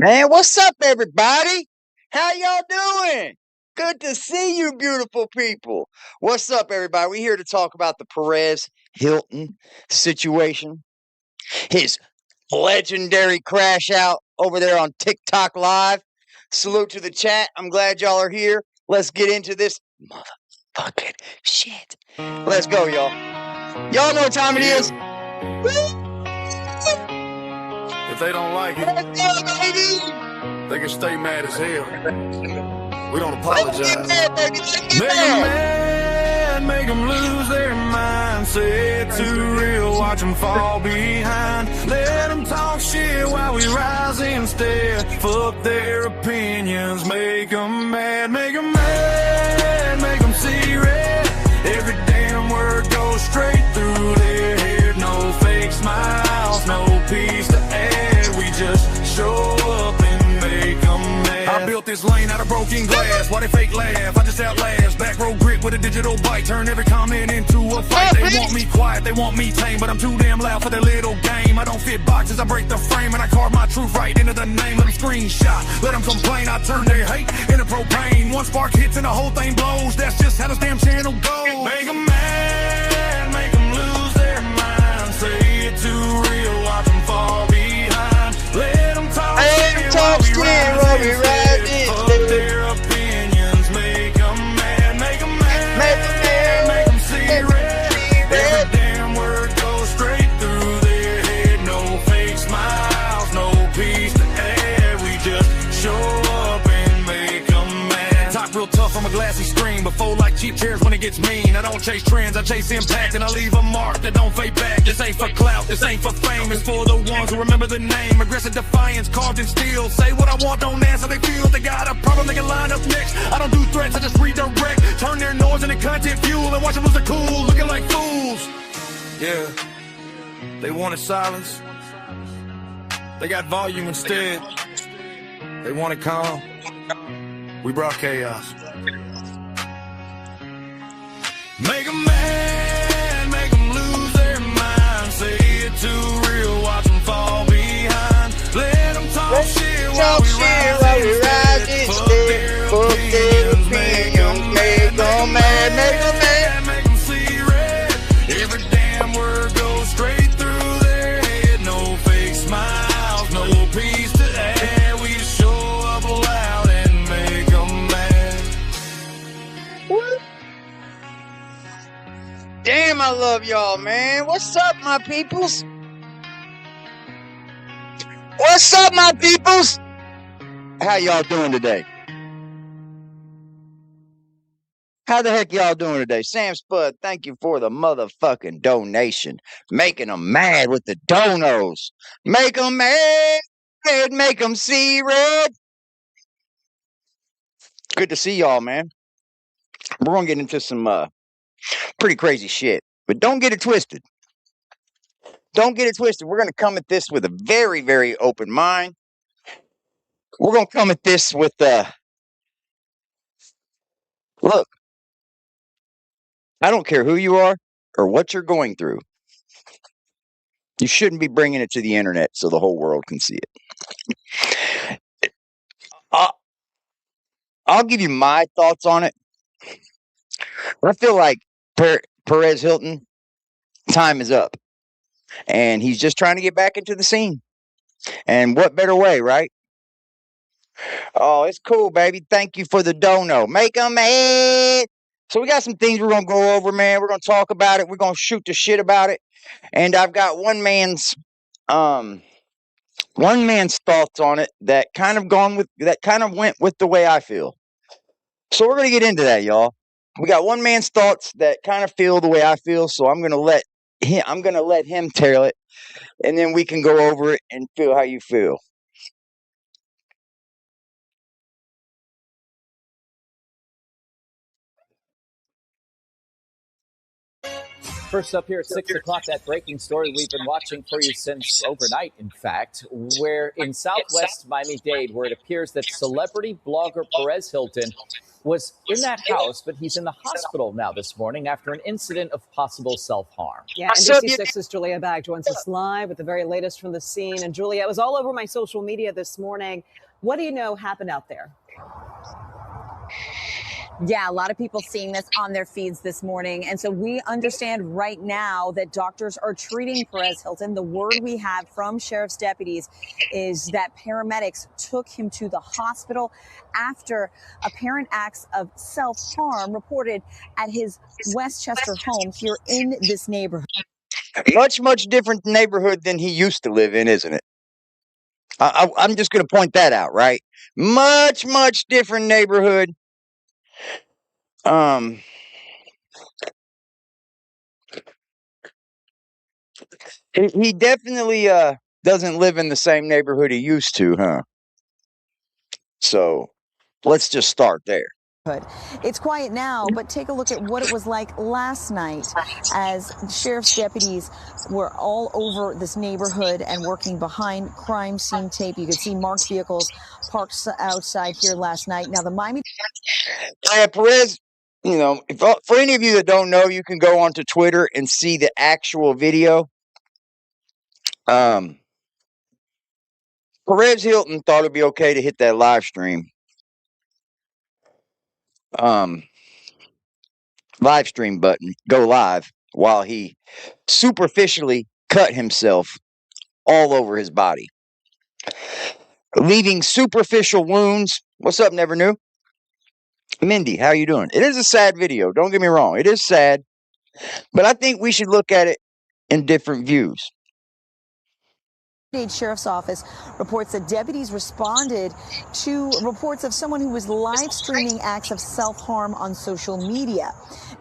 Man, what's up, everybody? How y'all doing? Good to see you, beautiful people. What's up, everybody? We're here to talk about the Perez Hlton situation, his legendary crash out over there on TikTok Live. Salute to the chat. I'm glad y'all are here. Let's get into this motherfucking shit. Let's go, y'all. Y'all know what time it is. If they don't like it, Let's go, baby. they can stay mad as hell. We don't apologize. Let's get mad, baby. Let's get Make them mad. mad, make them lose their mind. Say it too real, watch them fall behind. Let them talk shit while we rise instead. Fuck their opinions, make them mad, make them mad, make them see red. Every damn word goes straight through their head. No fake smiles, no peace to add. We just show up and make them mad. I built this lane out of broken glass. Why they fake laugh? I just outlast. Back row grip with a digital bite. Turn every comment into a fight. They want me quiet, they want me tame, but I'm too damn loud for their little game. I don't fit boxes, I break the frame, and I carve my truth right into the name. Let them screenshot, let them complain. I turn their hate into propane. One spark hits and the whole thing blows. That's just how this damn channel goes. Make them mad, make them lose their mind. Say it too real, watch them fall behind. Let them talk shit while we rise instead. Fuck their opinions, make them mad, make them mad, make them see red. Every damn word goes straight through their head. No fake smiles, no peace to add. We just show up and make them mad. Talk real tough from a glassy screen, but fold like cheap chairs when it gets mean. I don't chase trends, I chase impact, and I leave a mark that don't fade back. This ain't for clout, this ain't for fame. It's for the ones who remember the name. Aggressive defiance, carved in steel. Say what I want, don't ask how they feel. If they got a problem, they can line up next. I don't do threats, I just redirect. Turn their noise into content fuel and watch them lose their cool, looking like fools. Yeah, they wanted silence, they got volume instead. They wanted calm, we brought chaos. Make them mad, make them lose their mind. Say it too real, watch them fall behind. Let them talk shit while we rise instead. Fuck their opinions, make them mad, make them mad, make them see red. Every damn word goes straight through their head. No fake smiles, no peace to add. We just show up loud and make them mad. Damn, I love y'all, man. What's up, my peoples? What's up, my peoples? How y'all doing today? How the heck y'all doing today? Sam Spud, thank you for the motherfucking donation. Making them mad with the donos. Make them mad, make them see red. Good to see y'all, man. We're going to get into some pretty crazy shit. But don't get it twisted. Don't get it twisted. We're going to come at this with a very, very open mind. We're going to come at this with, look, I don't care who you are or what you're going through. You shouldn't be bringing it to the internet so the whole world can see it. I'll give you my thoughts on it. I feel like Perez Hlton, time is up. And he's just trying to get back into the scene. And what better way, right? Oh, it's cool, baby. Thank you for the dono. Make them mad. So we got some things we're going to go over, man. We're going to talk about it. We're going to shoot the shit about it. And I've got one man's thoughts on it that kind of went with the way I feel. So we're going to get into that, y'all. We got one man's thoughts that kind of feel the way I feel, so I'm going to let him tell it, and then we can go over it and feel how you feel. First up here at 6 o'clock, that breaking story we've been watching for you since overnight, in fact, where in southwest Miami-Dade, where it appears that celebrity blogger Perez Hlton was in that house, but he's in the hospital now this morning after an incident of possible self-harm. Yeah, NBC6's Julia Bag joins us live with the very latest from the scene. And Julia, it was all over my social media this morning. What do you know happened out there? Yeah, a lot of people seeing this on their feeds this morning. And so we understand right now that doctors are treating Perez Hlton. The word we have from sheriff's deputies is that paramedics took him to the hospital after apparent acts of self-harm reported at his Westchester home here in this neighborhood. Much different neighborhood than he used to live in, isn't it? I'm just going to point that out, right? Much different neighborhood. He definitely doesn't live in the same neighborhood he used to, huh? So let's just start there. It's quiet now, but take a look at what it was like last night as sheriff's deputies were all over this neighborhood and working behind crime scene tape. You could see marked vehicles parked outside here last night. Now, the Miami... Perez, you know, for any of you that don't know, you can go onto Twitter and see the actual video. Perez Hlton thought it'd be okay to hit that live stream. Live stream button, go live, while he superficially cut himself all over his body, leaving superficial wounds. What's up, Never Knew? Mindy, how you doing? It is a sad video, don't get me wrong. It is sad, but I think we should look at it in different views. Sheriff's Office reports that deputies responded to reports of someone who was live streaming acts of self-harm on social media.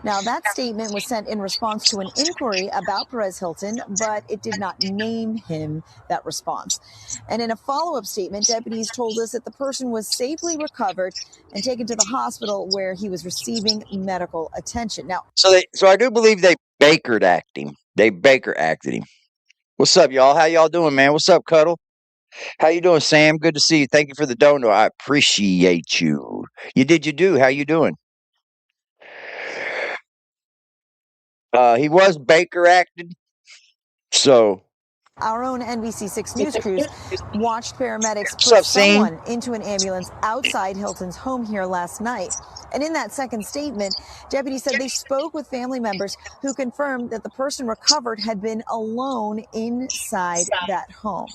Now, that statement was sent in response to an inquiry about Perez Hlton, but it did not name him that response. And in a follow-up statement, deputies told us that the person was safely recovered and taken to the hospital where he was receiving medical attention. Now, so I do believe they Baker acted him. They Baker acted him. What's up, y'all? How y'all doing, man? What's up, Cuddle? How you doing, Sam? Good to see you. Thank you for the dono. I appreciate you. You do. How you doing? He was Baker acted. So our own NBC6 News crews watched paramedics put someone into an ambulance outside Hlton's home here last night. And in that second statement, deputies said they spoke with family members who confirmed that the person recovered had been alone inside that home.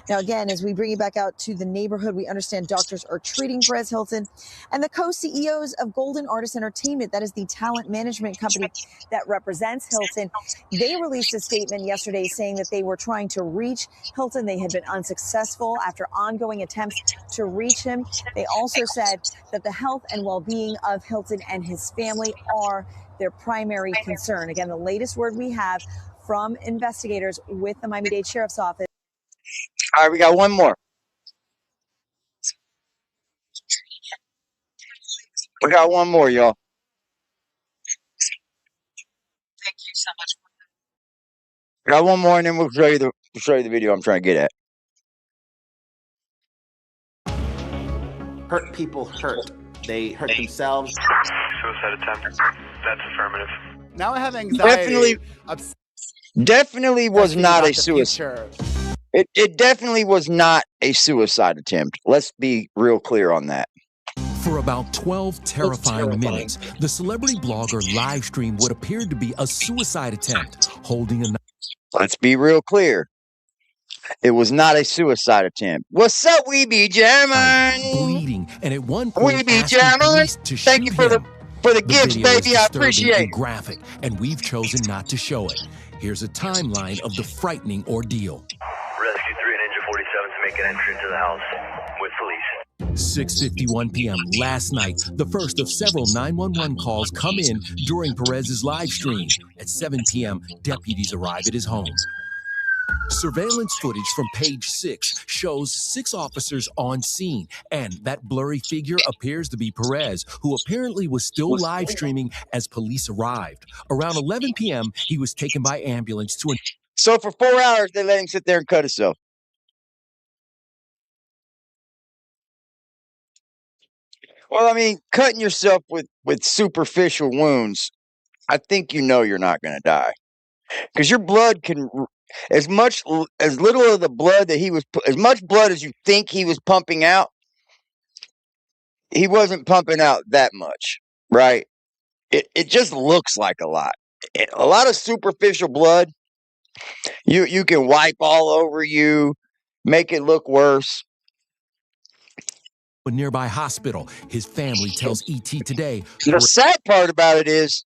Now, again, as we bring you back out to the neighborhood, we understand doctors are treating Perez Hlton, and the co-CEOs of Golden Artist Entertainment, that is the talent management company that represents Hlton, they released a statement yesterday saying that they were trying to reach Hlton. They had been unsuccessful after ongoing attempts to reach him. They also said that the health and well-being of Hlton and his family are their primary concern. Again, the latest word we have from investigators with the Miami-Dade Sheriff's Office. All right, we got one more. We got one more, y'all. Thank you so much. We got one more, and then we'll show you the video I'm trying to get at. Hurt people hurt. They hurt themselves. Suicide attempt. That's affirmative. Now I have anxiety. Definitely was not a suicide. It definitely was not a suicide attempt. Let's be real clear on that. For about 12 terrifying minutes, the celebrity blogger live streamed what appeared to be a suicide attempt, holding a knife. Let's be real clear. It was not a suicide attempt. What's up, we be jamming? Bleeding, and at one point, we be jamming. Thank you for the gifts, baby. I appreciate it. Graphic, and we've chosen not to show it. Here's a timeline of the frightening ordeal. Rescue 3 and Ninja 47 to make an entry into the house with police. 6:51 p.m. last night, the first of several 911 calls come in during Perez's live stream. At 7 p.m., deputies arrive at his home. Surveillance footage from page 6 shows 6 officers on scene, and that blurry figure appears to be Perez, who apparently was still live streaming as police arrived. Around 11 p.m., he was taken by ambulance to an... So for 4 hours, they let him sit there and cut himself. Well, I mean, cutting yourself with superficial wounds, I think you know you're not going to die. Because your blood can, as little of the blood that he was, as much blood as you think he was pumping out, he wasn't pumping out that much, right? It just looks like a lot. A lot of superficial blood, you can wipe all over you, make it look worse. A nearby hospital. His family tells ET today. The sad part about it is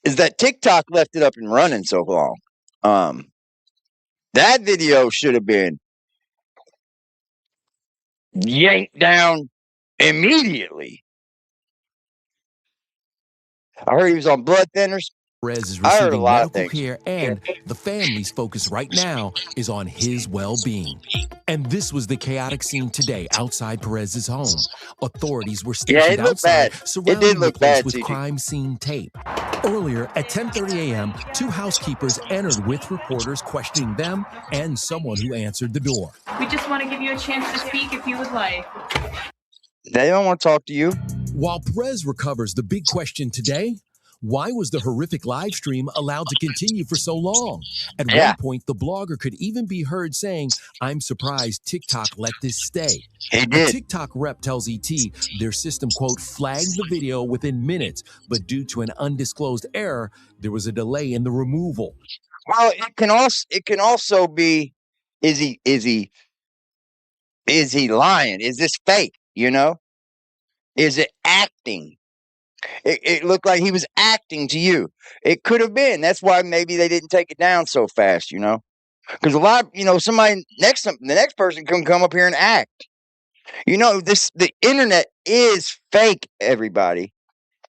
that TikTok left it up and running so long. That video should have been yanked down immediately. I heard he was on blood thinners. Perez is I heard a receiving lot of medical things. care, and the family's focus right now is on his well-being. And this was the chaotic scene today outside Perez's home. Authorities were stationed outside, surrounding the place with crime scene tape. Earlier, at 10:30 a.m., 2 housekeepers entered with reporters questioning them and someone who answered the door. We just want to give you a chance to speak if you would like. They don't want to talk to you. While Perez recovers, the big question today: why was the horrific live stream allowed to continue for so long? At one point, the blogger could even be heard saying, "I'm surprised TikTok let this stay." He did. A TikTok rep tells ET their system, quote, flagged the video within minutes, but due to an undisclosed error, there was a delay in the removal. Well, it can also be, is he lying? Is this fake? You know? Is it acting? It looked like he was acting to you. It could have been. That's why maybe they didn't take it down so fast, you know? Because a lot, the next person can come up here and act. You know, the internet is fake, everybody.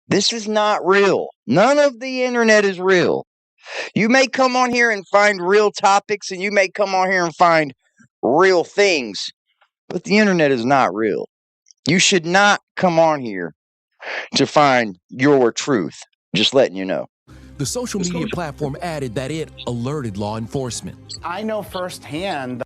This is not real. None of the internet is real. You may come on here and find real topics, and you may come on here and find real things, but the internet is not real. You should not come on here to find your truth. Just letting you know. The social media platform added that it alerted law enforcement. I know firsthand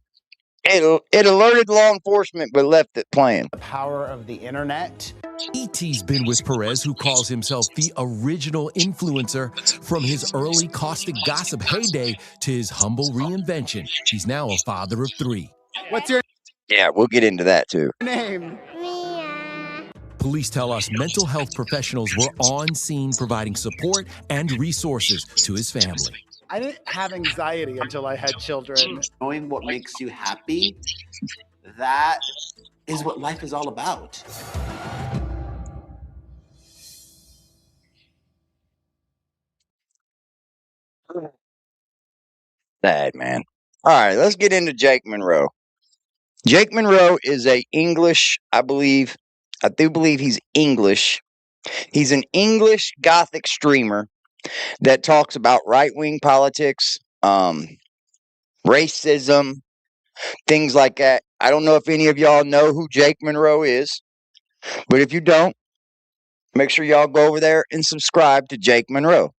it alerted law enforcement, but left it playing. the power of the internet. ET's been with Perez, who calls himself the original influencer, from his early caustic gossip heyday to his humble reinvention. He's now a father of 3. What's your Yeah, we'll get into that too. name? Police tell us mental health professionals were on scene providing support and resources to his family. I didn't have anxiety until I had children. Knowing what makes you happy, that is what life is all about. Sad, man. All right, let's get into Jake Monroe. Jake Monroe is I do believe he's English. He's an English Gothic streamer that talks about right-wing politics, racism, things like that. I don't know if any of y'all know who Jake Monroe is, but if you don't, make sure y'all go over there and subscribe to Jake Monroe.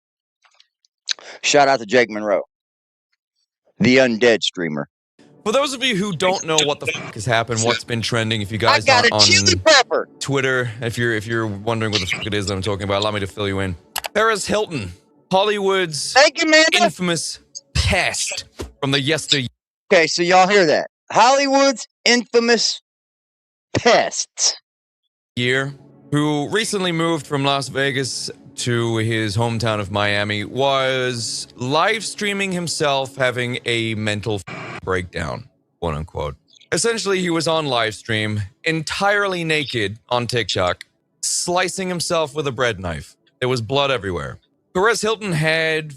Shout out to Jake Monroe, the undead streamer. For those of you who don't know what the fuck has happened, what's been trending, if you guys I got aren't a on chili pepper. Twitter, if you're wondering what the fuck it is that I'm talking about, allow me to fill you in. Perez Hlton, Hollywood's Thank you, man. infamous pest from the yesteryear. Okay, so y'all hear that? Hollywood's infamous pests. Who recently moved from Las Vegas to his hometown of Miami, was live streaming himself having a mental breakdown, quote unquote. Essentially, he was on live stream, entirely naked on TikTok, slicing himself with a bread knife. There was blood everywhere. Perez Hlton had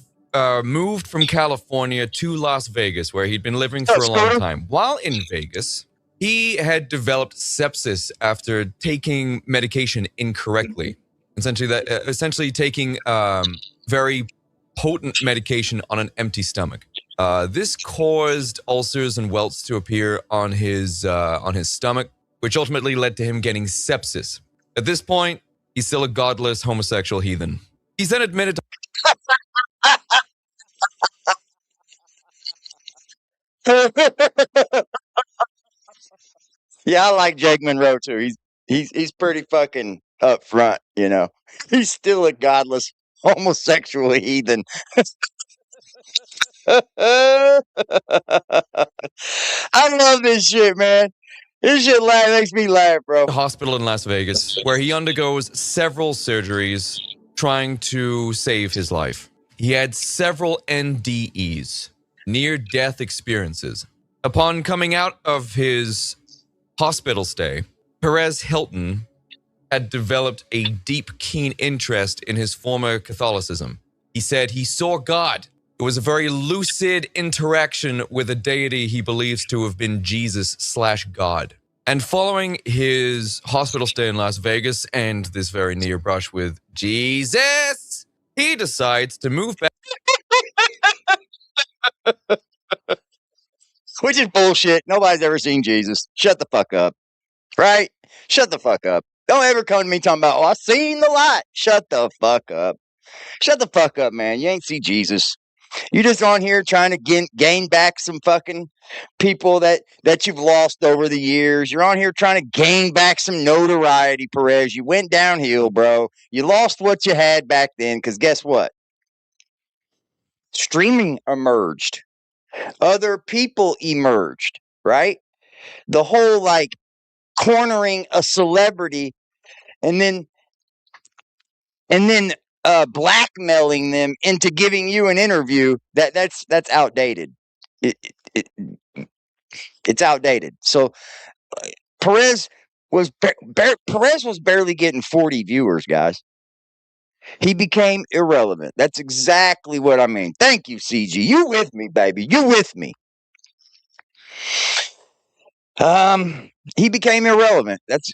moved from California to Las Vegas, where he'd been living for a long time. While in Vegas, he had developed sepsis after taking medication incorrectly. Essentially taking very potent medication on an empty stomach. This caused ulcers and welts to appear on his stomach, which ultimately led to him getting sepsis. At this point, he's still a godless homosexual heathen. He's then admitted to Yeah, I like Jake Monroe too. He's pretty fucking upfront, you know. He's still a godless homosexual heathen. I love this shit, man. This shit makes me laugh, bro. the hospital in Las Vegas, where he undergoes several surgeries trying to save his life. He had several NDEs, near-death experiences. Upon coming out of his hospital stay, Perez Hlton had developed a deep, keen interest in his former Catholicism. He said he saw God. It was a very lucid interaction with a deity he believes to have been Jesus/God. And following his hospital stay in Las Vegas and this very near brush with Jesus, he decides to move back. Which is bullshit. Nobody's ever seen Jesus. Shut the fuck up. Right? Shut the fuck up. Don't ever come to me talking about, oh, I seen the light. Shut the fuck up. Shut the fuck up, man. You ain't see Jesus. You just on here trying to gain back some fucking people that you've lost over the years. You're on here trying to gain back some notoriety, Perez. You went downhill, bro. You lost what you had back then, because guess what? Streaming emerged. Other people emerged, right? The whole, like, cornering a celebrity and then blackmailing them into giving you an interview, that's outdated. It's outdated. So Perez was barely getting 40 viewers, guys. He became irrelevant. That's exactly what I mean. Thank you, CG. You with me, baby. You with me. He became irrelevant. That's,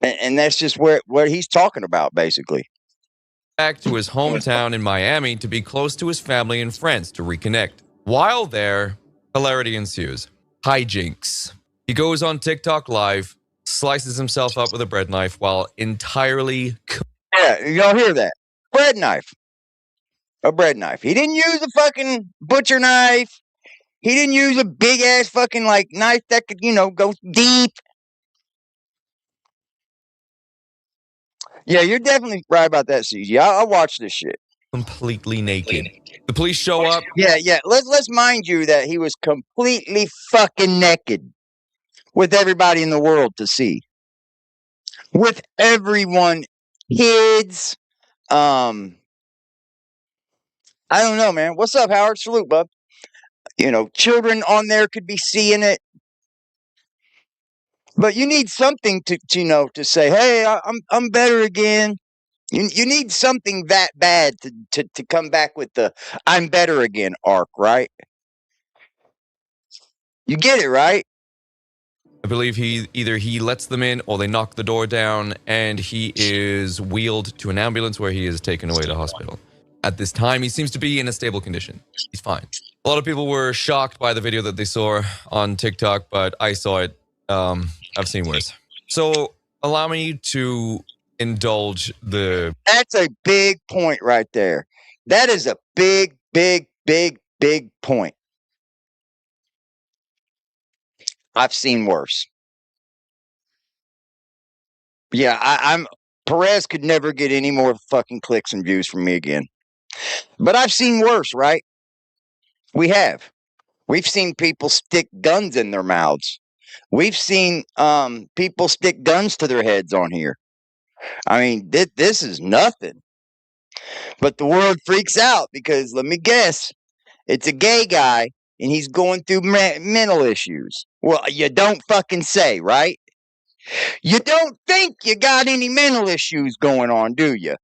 and that's just what he's talking about, basically. Back to his hometown in Miami to be close to his family and friends to reconnect. While there, hilarity ensues. Hijinks. He goes on TikTok Live, slices himself up with a bread knife while entirely... Yeah, y'all hear that? Bread knife. A bread knife. He didn't use a fucking butcher knife. He didn't use a big-ass fucking, like, knife that could, go deep. Yeah, you're definitely right about that, CG. I'll watch this shit. Completely naked. The police show up. Yeah. Let's mind you that he was completely fucking naked with everybody in the world to see. With everyone, kids, I don't know, man. What's up, Howard? Salute, bub. Children on there could be seeing it. But you need something to say, hey, I'm better again. You need something that bad to come back with the I'm better again arc, right? You get it, right? I believe he lets them in or they knock the door down and he is wheeled to an ambulance where he is taken away to hospital. At this time, he seems to be in a stable condition. He's fine. A lot of people were shocked by the video that they saw on TikTok, but I saw it. I've seen worse. So allow me to indulge the... That's a big point right there. That is a big point. I've seen worse. Yeah, Perez could never get any more fucking clicks and views from me again. But I've seen worse, right? We have. We've seen people stick guns in their mouths. We've seen people stick guns to their heads on here. I mean, this is nothing. But the world freaks out because, let me guess, it's a gay guy and he's going through mental issues. Well, you don't fucking say, right? You don't think you got any mental issues going on, do you?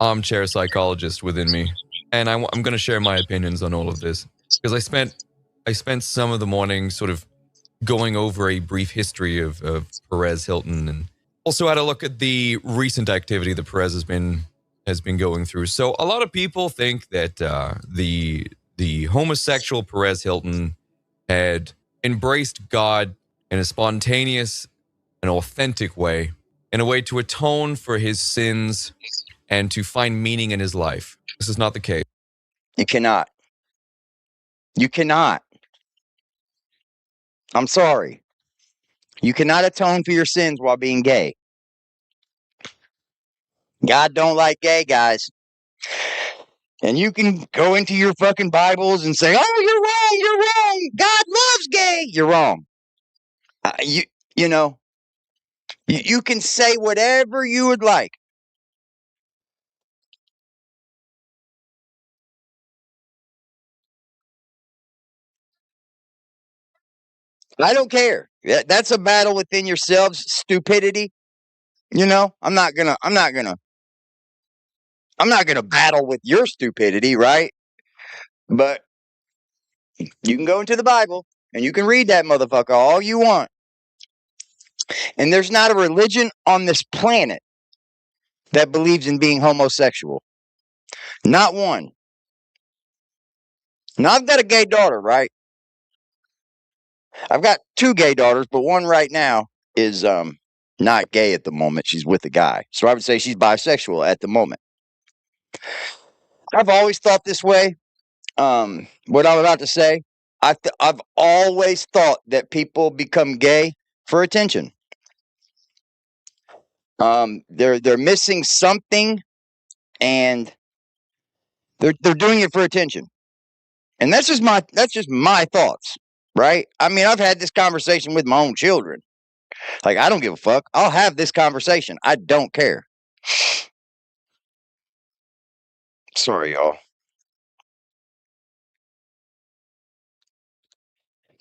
Armchair psychologist within me. And I'm going to share my opinions on all of this. Because I spent some of the morning sort of going over a brief history of Perez Hlton and also had a look at the recent activity that Perez has been has been going through. So a lot of people think that the homosexual Perez Hlton had embraced God in a spontaneous and authentic way, in a way to atone for his sins and to find meaning in his life. This is not the case. You cannot. You cannot. I'm sorry. You cannot atone for your sins while being gay. God don't like gay guys. And you can go into your fucking Bibles and say, "Oh, you're wrong. You're wrong. God loves gay." You're wrong. You know, you can say whatever you would like. I don't care. That's a battle within yourselves. Stupidity. You know, I'm not gonna battle with your stupidity, right? But you can go into the Bible and you can read that motherfucker all you want. And there's not a religion on this planet that believes in being homosexual. Not one. Now, I've got a gay daughter, right? I've got 2 gay daughters, but one right now is not gay at the moment. She's with a guy. So I would say she's bisexual at the moment. I've always thought this way. What I'm about to say, I've always thought that people become gay for attention. They're missing something, and they're doing it for attention. And that's just my thoughts, right? I mean, I've had this conversation with my own children. Like, I don't give a fuck. I'll have this conversation. I don't care. Sorry, y'all.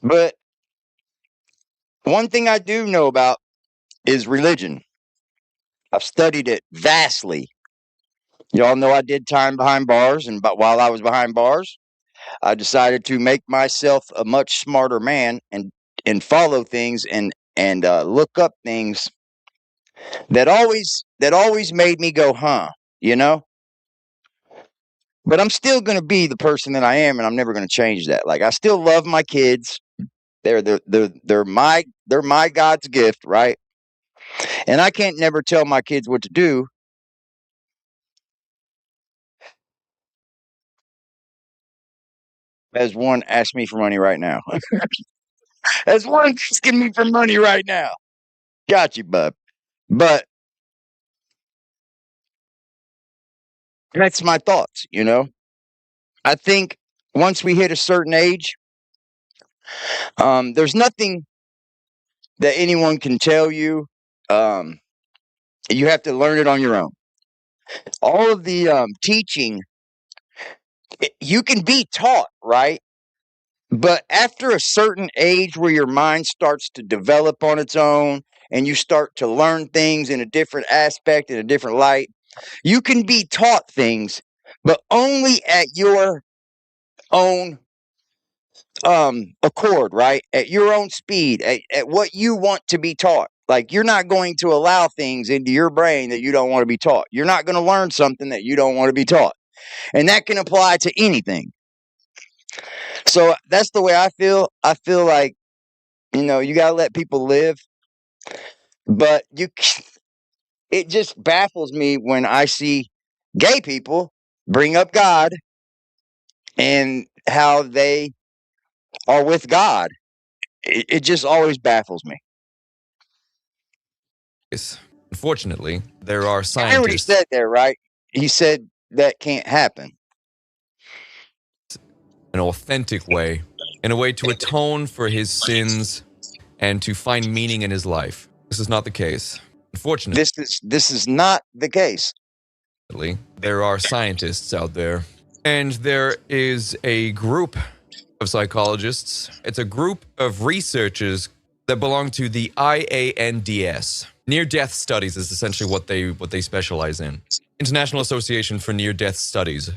But one thing I do know about is religion. I've studied it vastly. Y'all know I did time behind bars, and while I was behind bars, I decided to make myself a much smarter man and follow things and look up things that always made me go, huh, you know? But I'm still going to be the person that I am, and I'm never going to change that. Like, I still love my kids. They're my God's gift, right? And I can't never tell my kids what to do. As one asks me for money right now. As one asking me for money right now. Got you, bub. But that's my thoughts, you know? I think once we hit a certain age, there's nothing that anyone can tell you. You have to learn it on your own. All of the teaching, you can be taught, right? But after a certain age where your mind starts to develop on its own and you start to learn things in a different aspect, in a different light, you can be taught things, but only at your own accord, right? At your own speed, at what you want to be taught. Like, you're not going to allow things into your brain that you don't want to be taught. You're not going to learn something that you don't want to be taught. And that can apply to anything. So that's the way I feel. I feel like, you know, you got to let people live. But it just baffles me when I see gay people bring up God and how they are with God. It just always baffles me. Unfortunately, there are scientists. I already said that, right? He said that can't happen. An authentic way, in a way to atone for his sins and to find meaning in his life. This is not the case. Unfortunately, this is not the case. There are scientists out there, and there is a group of psychologists. It's a group of researchers that belong to the IANDS. Near-death studies is essentially what they specialize in. International Association for Near-Death Studies.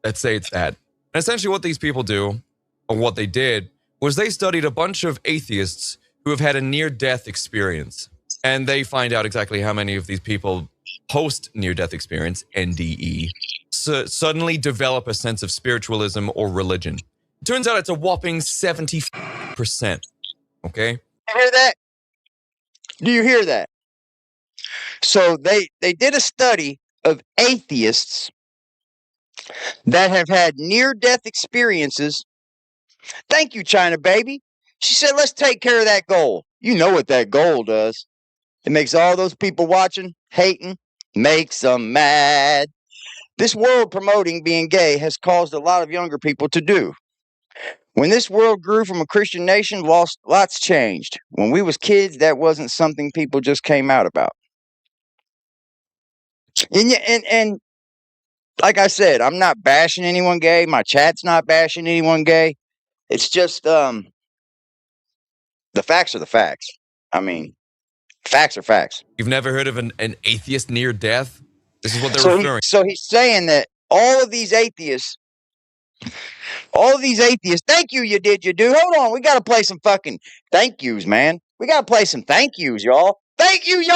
Let's say it's that. And essentially what these people do, or what they did, was they studied a bunch of atheists who have had a near-death experience. And they find out exactly how many of these people post near-death experience, NDE, suddenly develop a sense of spiritualism or religion. Turns out it's a whopping 70%. Okay? You hear that? Do you hear that? So they did a study of atheists that have had near-death experiences. Thank you, China baby. She said, let's take care of that goal. You know what that goal does. It makes all those people watching, hating, makes them mad. This world promoting being gay has caused a lot of younger people to do. When this world grew from a Christian nation, lots changed. When we was kids, that wasn't something people just came out about. And like I said, I'm not bashing anyone gay. My chat's not bashing anyone gay. It's just the facts are the facts. I mean, facts are facts. You've never heard of an atheist near death? This is what they're referring. So he's saying that all of these atheists, thank you, you do. Hold on, we got to play some fucking thank yous, man. We got to play some thank yous, y'all. Thank you, y'all.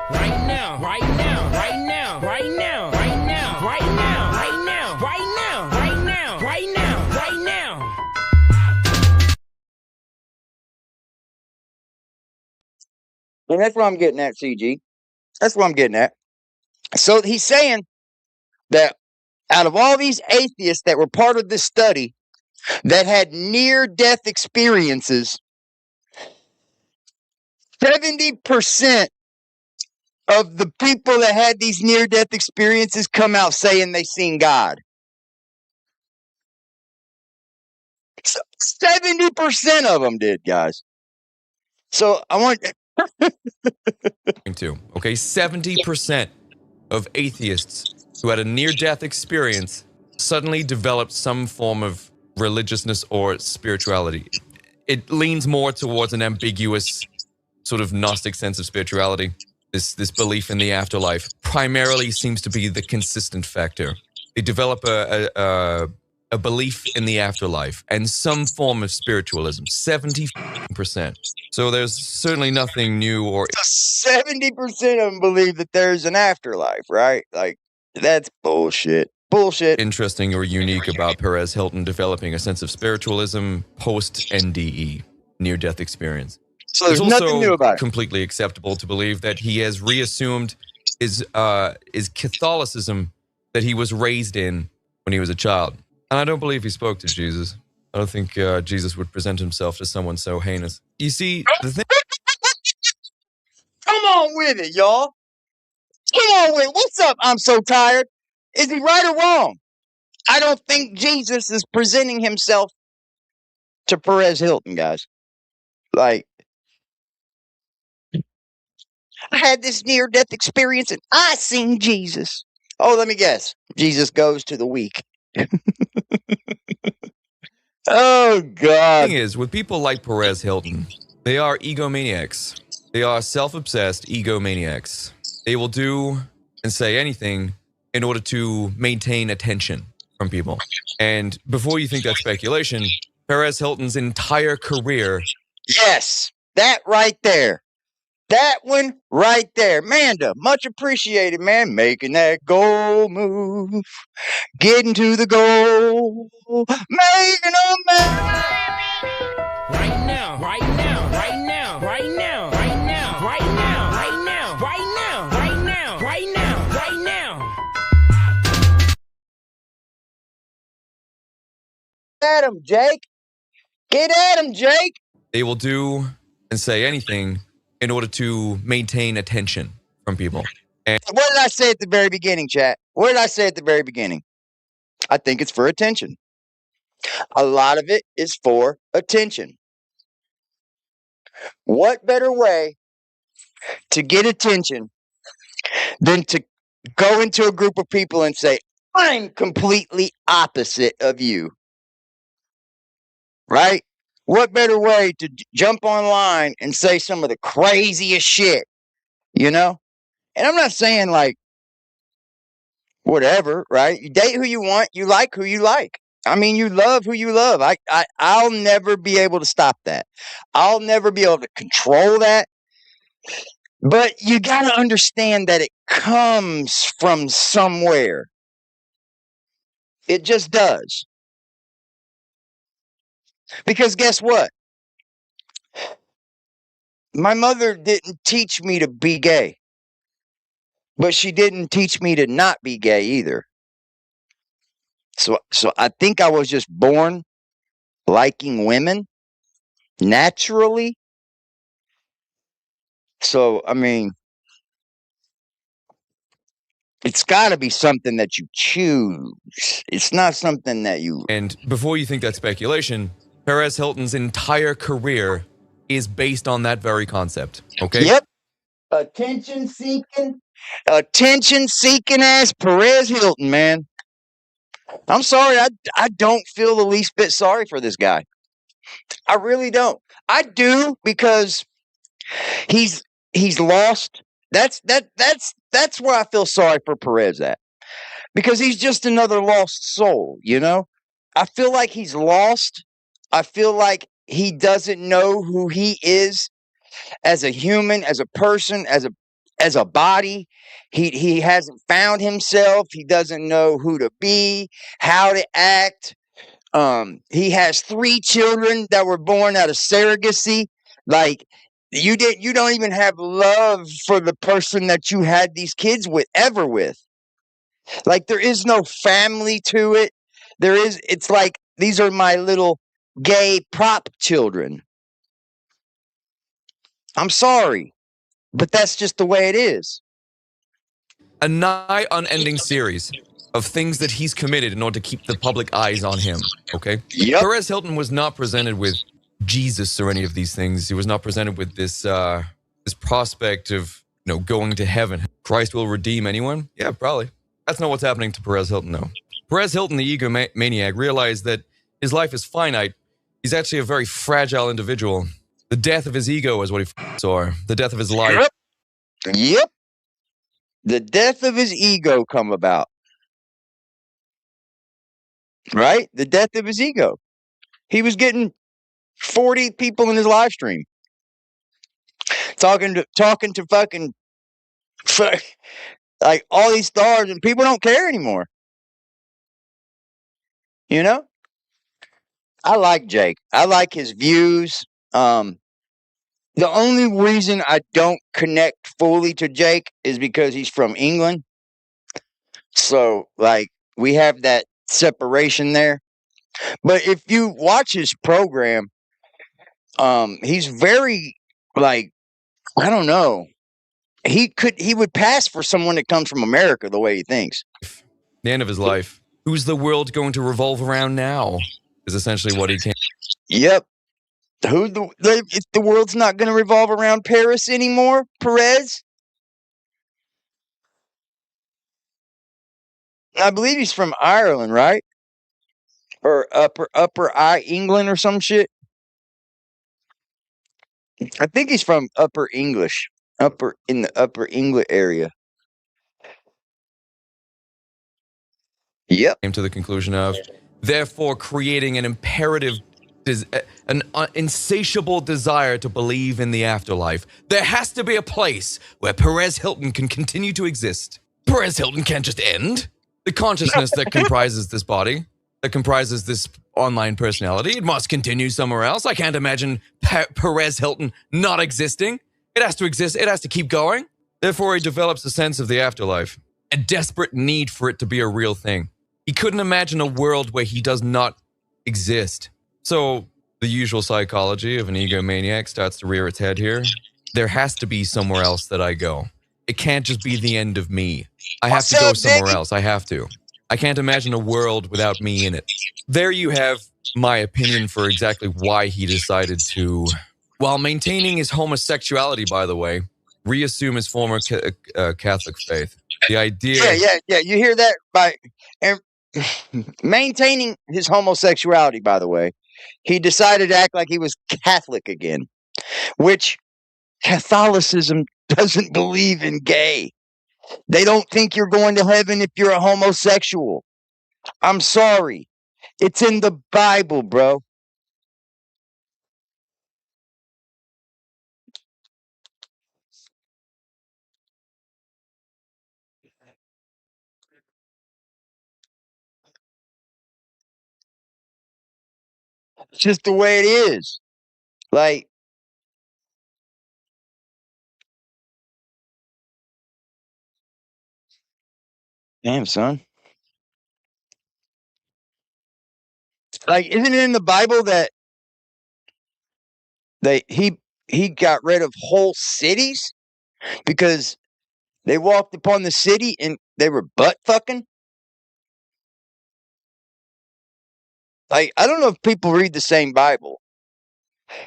Right now, right now, right now, right now, right now, right now, right now, right now, right now, right now, right now. And that's what I'm getting at, CG. That's what I'm getting at. So he's saying that out of all these atheists that were part of this study that had near-death experiences, 70% of the people that had these near-death experiences come out saying they seen God. 70% of them did, guys. So I want to. Okay, 70% of atheists who had a near-death experience suddenly developed some form of religiousness or spirituality. It leans more towards an ambiguous sort of Gnostic sense of spirituality. This belief in the afterlife primarily seems to be the consistent factor. They develop a belief in the afterlife and some form of spiritualism, 70%. So there's certainly nothing new or... 70% of them believe that there's an afterlife, right? Like, that's bullshit. Bullshit. Interesting or unique about Perez Hlton developing a sense of spiritualism post-NDE, near-death experience. So there's nothing new about it. Completely acceptable to believe that he has reassumed his Catholicism that he was raised in when he was a child. And I don't believe he spoke to Jesus. I don't think Jesus would present himself to someone so heinous. You see, the thing... Come on with it, y'all. Come on with it. What's up? I'm so tired. Is he right or wrong? I don't think Jesus is presenting himself to Perez Hlton, guys. Like, I had this near-death experience and I seen Jesus. Oh, let me guess. Jesus goes to the weak. Oh, God. The thing is, with people like Perez Hlton, they are egomaniacs. They are self-obsessed egomaniacs. They will do and say anything in order to maintain attention from people. And before you think that's speculation, Perez Hlton's entire career... Yes, that right there. That one right there. Manda, much appreciated, man. Making that goal move. Getting to the goal. Making a man. Right now, right now, right now, right now, right now, right now, right now, right now, right now, right now, right now. Get at him, Jake. Get at him, Jake. They will do and say anything in order to maintain attention from people. And what did I say at the very beginning, chat? What did I say at the very beginning? I think it's for attention. A lot of it is for attention. What better way to get attention than to go into a group of people and say, I'm completely opposite of you? Right? What better way to jump online and say some of the craziest shit, you know? And I'm not saying like, whatever, right? You date who you want, you like who you like. I mean, you love who you love. I'll never be able to stop that. I'll never be able to control that. But you got to understand that it comes from somewhere. It just does. Because guess what? My mother didn't teach me to be gay. But she didn't teach me to not be gay either. So I think I was just born liking women naturally. So, I mean, it's got to be something that you choose. It's not something that you... And before you think that's speculation, Perez Hlton's entire career is based on that very concept, okay? Yep. Attention-seeking ass Perez Hlton, man. I'm sorry, I don't feel the least bit sorry for this guy. I really don't. I do because he's lost. That's where I feel sorry for Perez at. Because he's just another lost soul, you know? I feel like he's lost. I feel like he doesn't know who he is as a human, as a person, as a body. He hasn't found himself. He doesn't know who to be, how to act. He has 3 children that were born out of surrogacy. Like, you don't even have love for the person that you had these kids with, ever with. Like, there is no family to it. It's like, these are my little gay prop children. I'm sorry, but that's just the way it is. A nigh unending series of things that he's committed in order to keep the public eyes on him, okay? Yep. Perez Hlton was not presented with Jesus or any of these things. He was not presented with this this prospect of, you know, going to heaven. Christ will redeem anyone? Yeah, probably. That's not what's happening to Perez Hlton, though. Perez Hlton, the egomaniac, realized that his life is finite. He's actually a very fragile individual. The death of his ego is what he saw. The death of his life. Yep. The death of his ego come about. Right? The death of his ego. He was getting 40 people in his live stream. Talking to fucking like all these stars, and people don't care anymore. You know? I like Jake. I like his views. The only reason I don't connect fully to Jake is because he's from England. So, like, we have that separation there. But if you watch his program, he's very, like, I don't know. He would pass for someone that comes from America the way he thinks. The end of his life. Who's the world going to revolve around now? Is essentially what he can. Yep. If the world's not going to revolve around Paris anymore, Perez? I believe he's from Ireland, right? Or upper England or some shit. I think he's from Upper English. In the Upper England area. Yep. Came to the conclusion of, therefore creating an imperative, an insatiable desire to believe in the afterlife. There has to be a place where Perez Hlton can continue to exist. Perez Hlton can't just end. The consciousness that comprises this body, that comprises this online personality, it must continue somewhere else. I can't imagine Perez Hlton not existing. It has to exist. It has to keep going. Therefore, he develops a sense of the afterlife, a desperate need for it to be a real thing. He couldn't imagine a world where he does not exist. So the usual psychology of an egomaniac starts to rear its head here. There has to be somewhere else that I go. It can't just be the end of me. I have to go somewhere else. I have to. I can't imagine a world without me in it. There you have my opinion for exactly why he decided to, while maintaining his homosexuality, by the way, reassume his former Catholic faith. The idea... Yeah. You hear that? And maintaining his homosexuality, by the way, he decided to act like he was Catholic again, which Catholicism doesn't believe in gay. They don't think you're going to heaven if you're a homosexual. I'm sorry. It's in the Bible, bro. It's just the way it is. Like, damn, son. Like, isn't it in the Bible that he got rid of whole cities because they walked upon the city and they were butt fucking? Like, I don't know if people read the same Bible.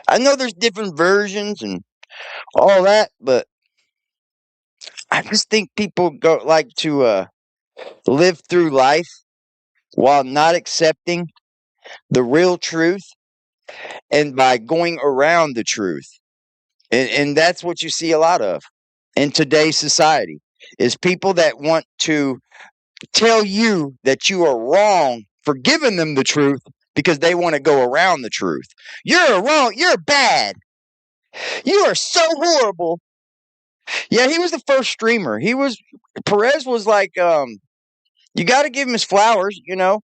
I know there's different versions and all that, but I just think people like to live through life while not accepting the real truth and by going around the truth. And that's what you see a lot of in today's society is people that want to tell you that you are wrong for giving them the truth because they want to go around the truth. You're wrong. You're bad. You are so horrible. Yeah, he was the first streamer. Perez was like, you got to give him his flowers, you know.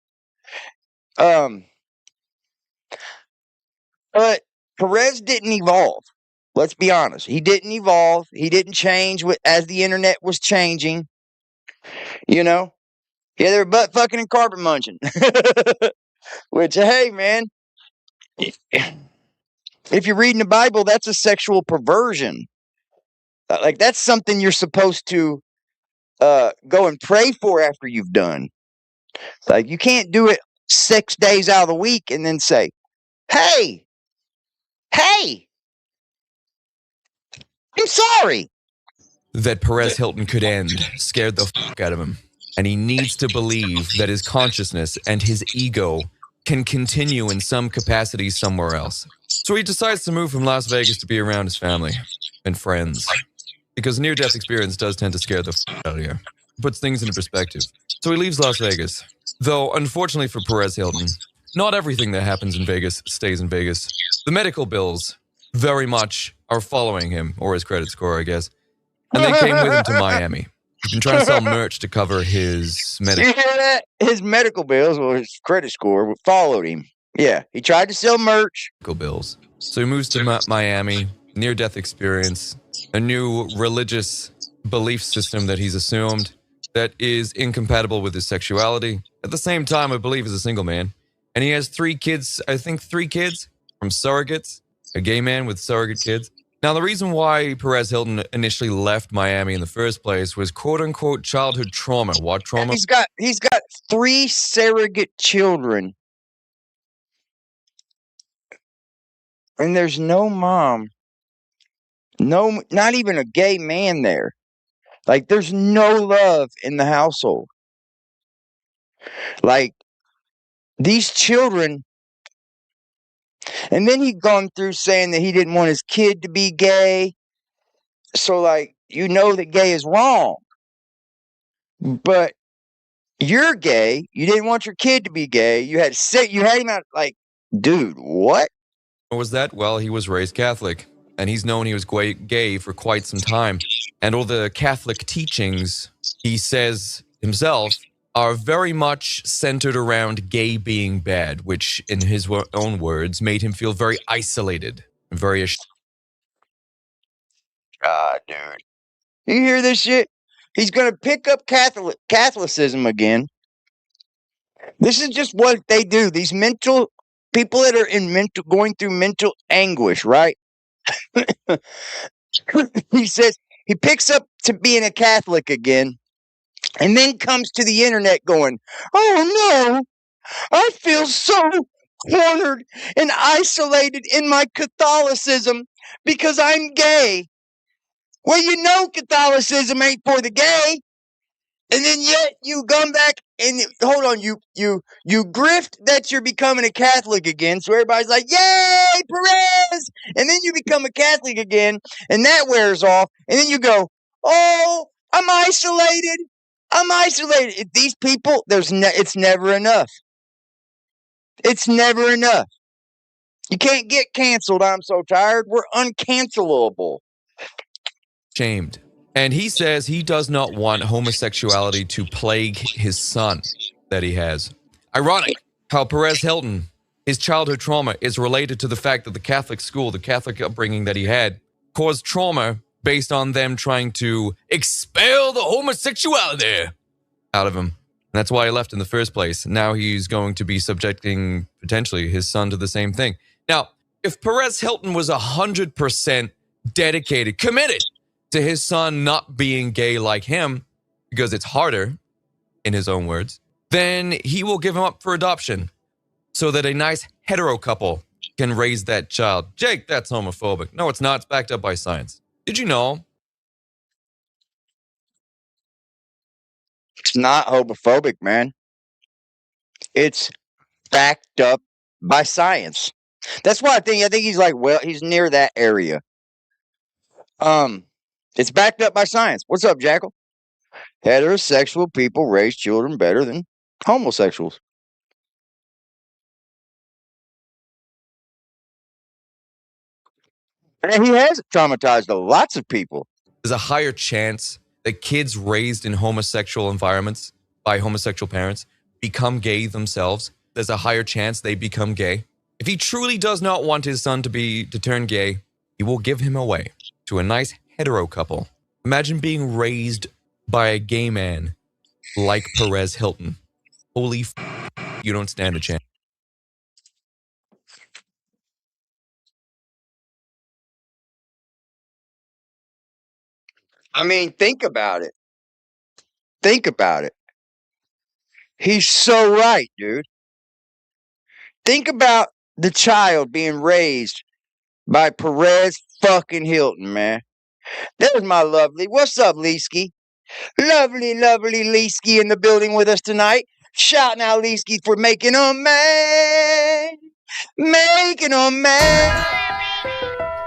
But Perez didn't evolve. Let's be honest. He didn't evolve. He didn't change as the internet was changing. You know? Yeah, they were butt fucking and carpet munching. Which, hey, man, if you're reading the Bible, that's a sexual perversion. Like, that's something you're supposed to go and pray for after you've done. Like, you can't do it 6 days out of the week and then say, hey, I'm sorry. That Perez Hlton could end scared the fuck out of him. And he needs to believe that his consciousness and his ego can continue in some capacity somewhere else. So he decides to move from Las Vegas to be around his family and friends. Because near-death experience does tend to scare the fuck out of you. It puts things into perspective. So he leaves Las Vegas. Though, unfortunately for Perez Hlton, not everything that happens in Vegas stays in Vegas. The medical bills very much are following him, or his credit score, I guess. And they came with him to Miami. He's been trying to sell merch to cover his medical. You hear that? His medical bills or his credit score followed him. Yeah, he tried to sell merch. Bills. So he moves to Miami, near-death experience, a new religious belief system that he's assumed that is incompatible with his sexuality. At the same time, I believe he's a single man. And he has 3 kids, I think 3 kids from surrogates, a gay man with surrogate kids. Now, the reason why Perez Hlton initially left Miami in the first place was quote-unquote childhood trauma. What trauma? He's got 3 surrogate children. And there's no mom. No, not even a gay man there. Like, there's no love in the household. Like, these children. And then he'd gone through saying that he didn't want his kid to be gay. So, like, you know that gay is wrong. But you're gay. You didn't want your kid to be gay. You had him out like, dude, what? What was that? Well, he was raised Catholic. And he's known he was gay for quite some time. And all the Catholic teachings, he says himself, are very much centered around gay being bad, which, in his own words, made him feel very isolated and very ashamed. God, dude. You hear this shit? He's going to pick up Catholicism again. This is just what they do. These people that are going through mental anguish, right? He says he picks up to being a Catholic again and then comes to the internet going, oh no, I feel so cornered and isolated in my Catholicism because I'm gay. Well, you know Catholicism ain't for the gay. And then yet you come back and hold on, you grift that you're becoming a Catholic again. So everybody's like, yay, Perez! And then you become a Catholic again, and that wears off. And then you go, oh, I'm isolated. These people, it's never enough. It's never enough. You can't get canceled. I'm so tired. We're uncancelable. Shamed. And he says he does not want homosexuality to plague his son that he has. Ironic how Perez Hlton his childhood trauma is related to the fact that the Catholic school, the Catholic upbringing that he had, caused trauma based on them trying to expel the homosexuality out of him. And that's why he left in the first place. Now he's going to be subjecting, potentially, his son to the same thing. Now, if Perez Hlton was 100% dedicated, committed to his son not being gay like him, because it's harder, in his own words, then he will give him up for adoption so that a nice hetero couple can raise that child. Jake, that's homophobic. No, it's not. It's backed up by science. Did you know? It's not homophobic, man. It's backed up by science. That's why I think he's like, well, he's near that area. It's backed up by science. What's up, Jackal? Heterosexual people raise children better than homosexuals. And he has traumatized lots of people. There's a higher chance that kids raised in homosexual environments by homosexual parents become gay themselves. There's a higher chance they become gay. If he truly does not want his son to turn gay, he will give him away to a nice hetero couple. Imagine being raised by a gay man like Perez Hlton. Holy you don't stand a chance. I mean, think about it. Think about it. He's so right, dude. Think about the child being raised by Perez fucking Hlton, man. There's my lovely. What's up, Leesky? Lovely, lovely Leesky in the building with us tonight. Shouting out Leesky for making a man. Making a man.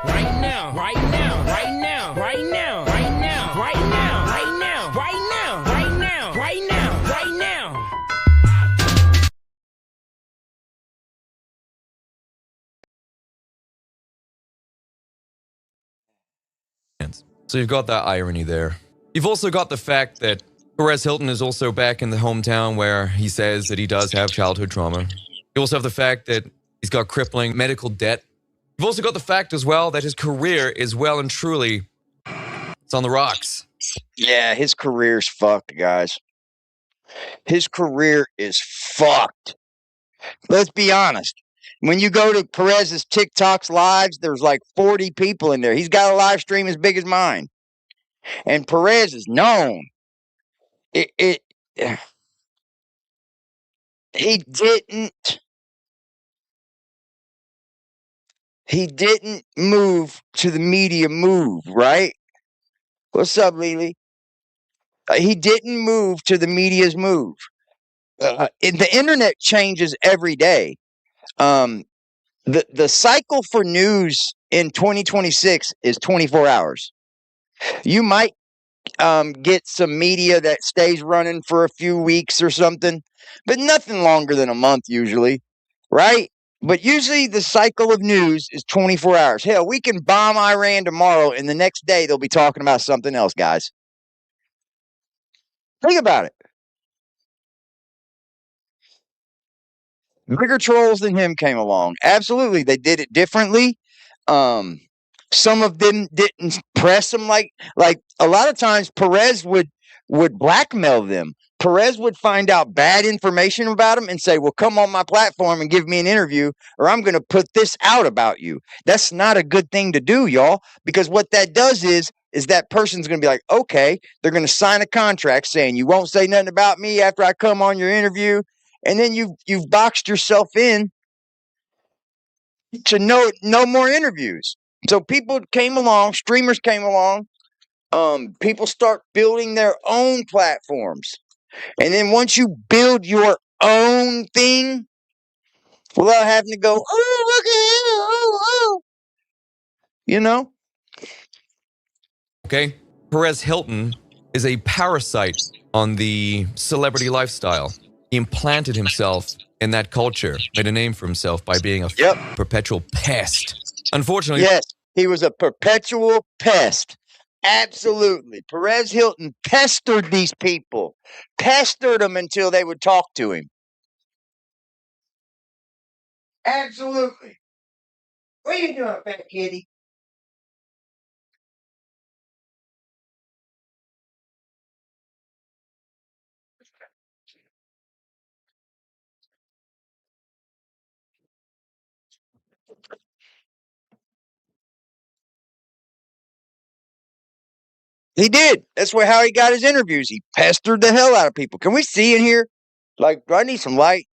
Right now, right now, right now, right now, right now, right now, right now, right now, right now, right now, right now. So you've got that irony there. You've also got the fact that Perez Hlton is also back in the hometown where he says that he does have childhood trauma. You also have the fact that he's got crippling medical debt. You've also got the fact as well that his career is well and truly, it's on the rocks. Yeah, his career's fucked, guys. His career is fucked. Let's be honest. When you go to Perez's TikTok's lives, there's like 40 people in there. He's got a live stream as big as mine. And Perez is known. He didn't move to the media move, right? What's up, Lily? He didn't move to the media's move. The internet changes every day. The cycle for news in 2026 is 24 hours. You might get some media that stays running for a few weeks or something, but nothing longer than a month usually, right? But usually the cycle of news is 24 hours. Hell, we can bomb Iran tomorrow, and the next day they'll be talking about something else, guys. Think about it. Bigger trolls than him came along. Absolutely. They did it differently. Some of them didn't press him like a lot of times Perez would blackmail them. Perez would find out bad information about him and say, well, come on my platform and give me an interview, or I'm going to put this out about you. That's not a good thing to do, y'all, because what that does is that person's going to be like, okay, they're going to sign a contract saying you won't say nothing about me after I come on your interview. And then you've boxed yourself in to no more interviews. So people came along, streamers came along, people start building their own platforms. And then once you build your own thing, without having to go, oh, look at him, oh. You know? Okay? Perez Hlton is a parasite on the celebrity lifestyle. He implanted himself in that culture, made a name for himself by being a perpetual pest. Unfortunately, yes, he was a perpetual pest. Absolutely. Perez Hlton pestered these people, pestered them until they would talk to him. Absolutely. What are you doing, fat kitty? He did. That's how he got his interviews. He pestered the hell out of people. Can we see in here? Like, do I need some light?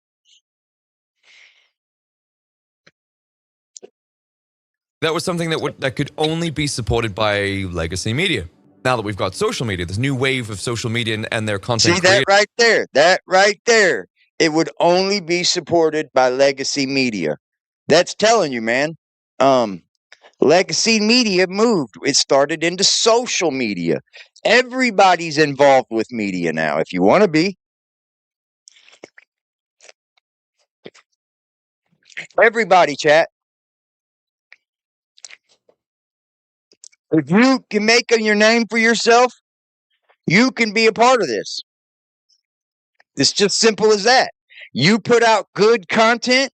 That was something that could only be supported by legacy media. Now that we've got social media, this new wave of social media and their content. See that right there? That right there. It would only be supported by legacy media. That's telling you, man. Legacy media moved. It started into social media. Everybody's involved with media now, if you want to be. Everybody, chat. If you can make your name for yourself, you can be a part of this. It's just simple as that. You put out good content,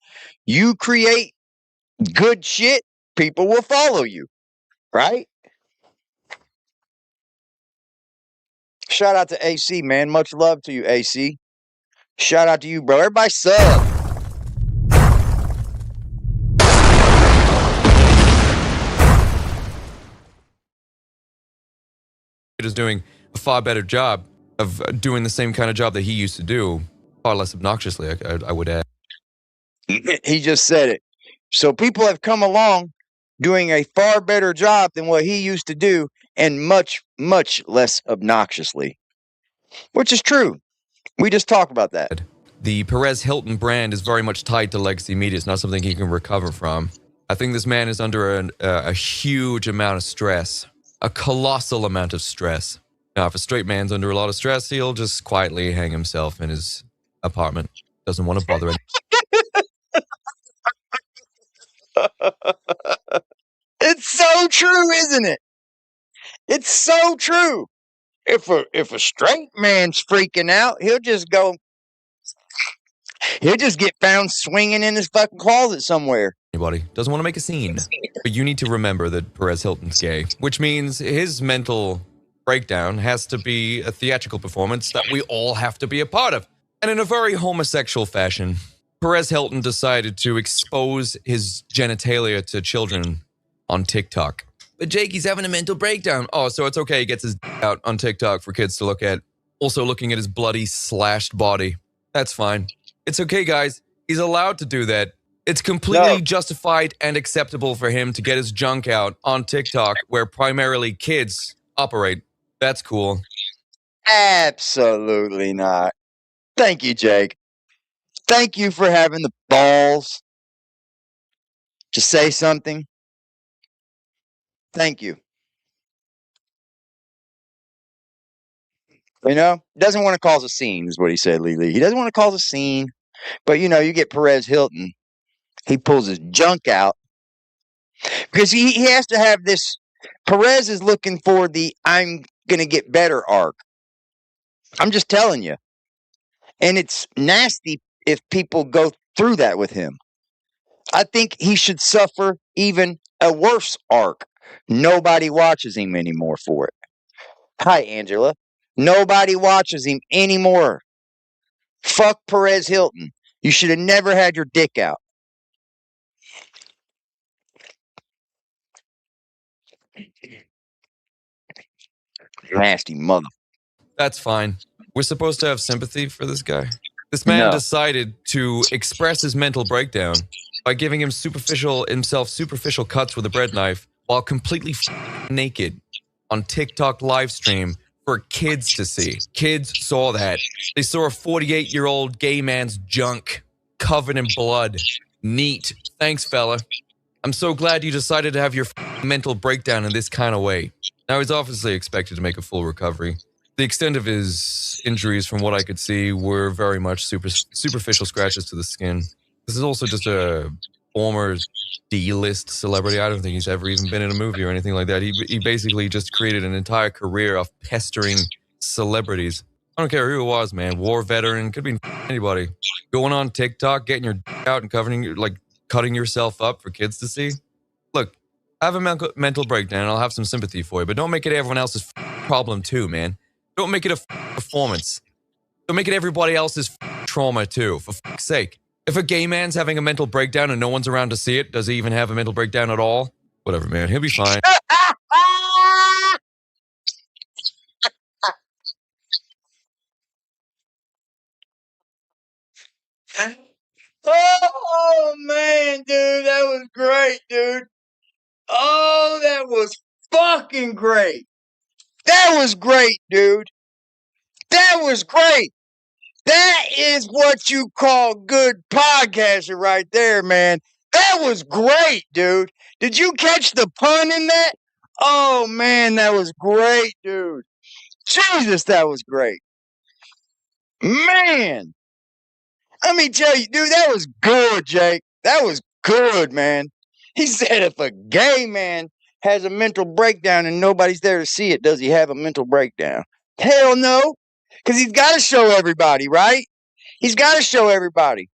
you create good shit, people will follow you, right? Shout out to AC, man. Much love to you, AC. Shout out to you, bro. Everybody sub. Is doing a far better job of doing the same kind of job that he used to do, far less obnoxiously, I would add. He just said it. So people have come along doing a far better job than what he used to do, and much, much less obnoxiously, which is true. We just talked about that. The Perez Hlton brand is very much tied to legacy media. It's not something he can recover from. I think this man is under a huge amount of stress, a colossal amount of stress. Now, if a straight man's under a lot of stress, he'll just quietly hang himself in his apartment. Doesn't want to bother anyone. It's so true, isn't it? It's so true. If a straight man's freaking out, he'll just get found swinging in his fucking closet somewhere. Anybody doesn't want to make a scene. But you need to remember that Perez Hlton's gay, which means his mental breakdown has to be a theatrical performance that we all have to be a part of. And in a very homosexual fashion, Perez Hlton decided to expose his genitalia to children on TikTok. But Jake, he's having a mental breakdown. Oh, so it's okay. He gets his out on TikTok for kids to look at. Also looking at his bloody, slashed body. That's fine. It's okay, guys. He's allowed to do that. It's completely justified and acceptable for him to get his junk out on TikTok, where primarily kids operate. That's cool. Absolutely not. Thank you, Jake. Thank you for having the balls to say something. Thank you. You know, doesn't want to cause a scene, is what he said, Lee. He doesn't want to cause a scene. But, you know, you get Perez Hlton. He pulls his junk out. Because he has to have this. Perez is looking for the I'm going to get better arc. I'm just telling you. And it's nasty if people go through that with him. I think he should suffer even a worse arc. Nobody watches him anymore for it. Hi, Angela. Nobody watches him anymore. Fuck Perez Hlton. You should have never had your dick out. Nasty mother. That's fine. We're supposed to have sympathy for this guy. This man decided to express his mental breakdown by giving himself superficial cuts with a bread knife while completely naked on TikTok live stream for kids to see. Kids saw that. They saw a 48-year-old gay man's junk covered in blood. Neat. Thanks, fella. I'm so glad you decided to have your mental breakdown in this kind of way. Now, he's obviously expected to make a full recovery. The extent of his injuries, from what I could see, were very much superficial scratches to the skin. This is also just a former D-list celebrity. I don't think he's ever even been in a movie or anything like that. He basically just created an entire career of pestering celebrities. I don't care who it was, man. War veteran, could be anybody. Going on TikTok, getting your out and covering your, like, cutting yourself up for kids to see. Look, have a mental breakdown. I'll have some sympathy for you, but don't make it everyone else's problem too, man. Don't make it a performance. Don't make it everybody else's trauma too, for fuck's sake. If a gay man's having a mental breakdown and no one's around to see it, does he even have a mental breakdown at all? Whatever, man. He'll be fine. Oh, man, dude. That was great, dude. Oh, that was fucking great. That was great, dude. That was great. That is what you call good podcasting right there, man. That was great, dude. Did you catch the pun in that? Oh, man, that was great, dude. Jesus, that was great. Man. Let me tell you, dude, that was good, Jake. That was good, man. He said if a gay man has a mental breakdown and nobody's there to see it, does he have a mental breakdown? Hell no. Because he's got to show everybody, right? He's got to show everybody.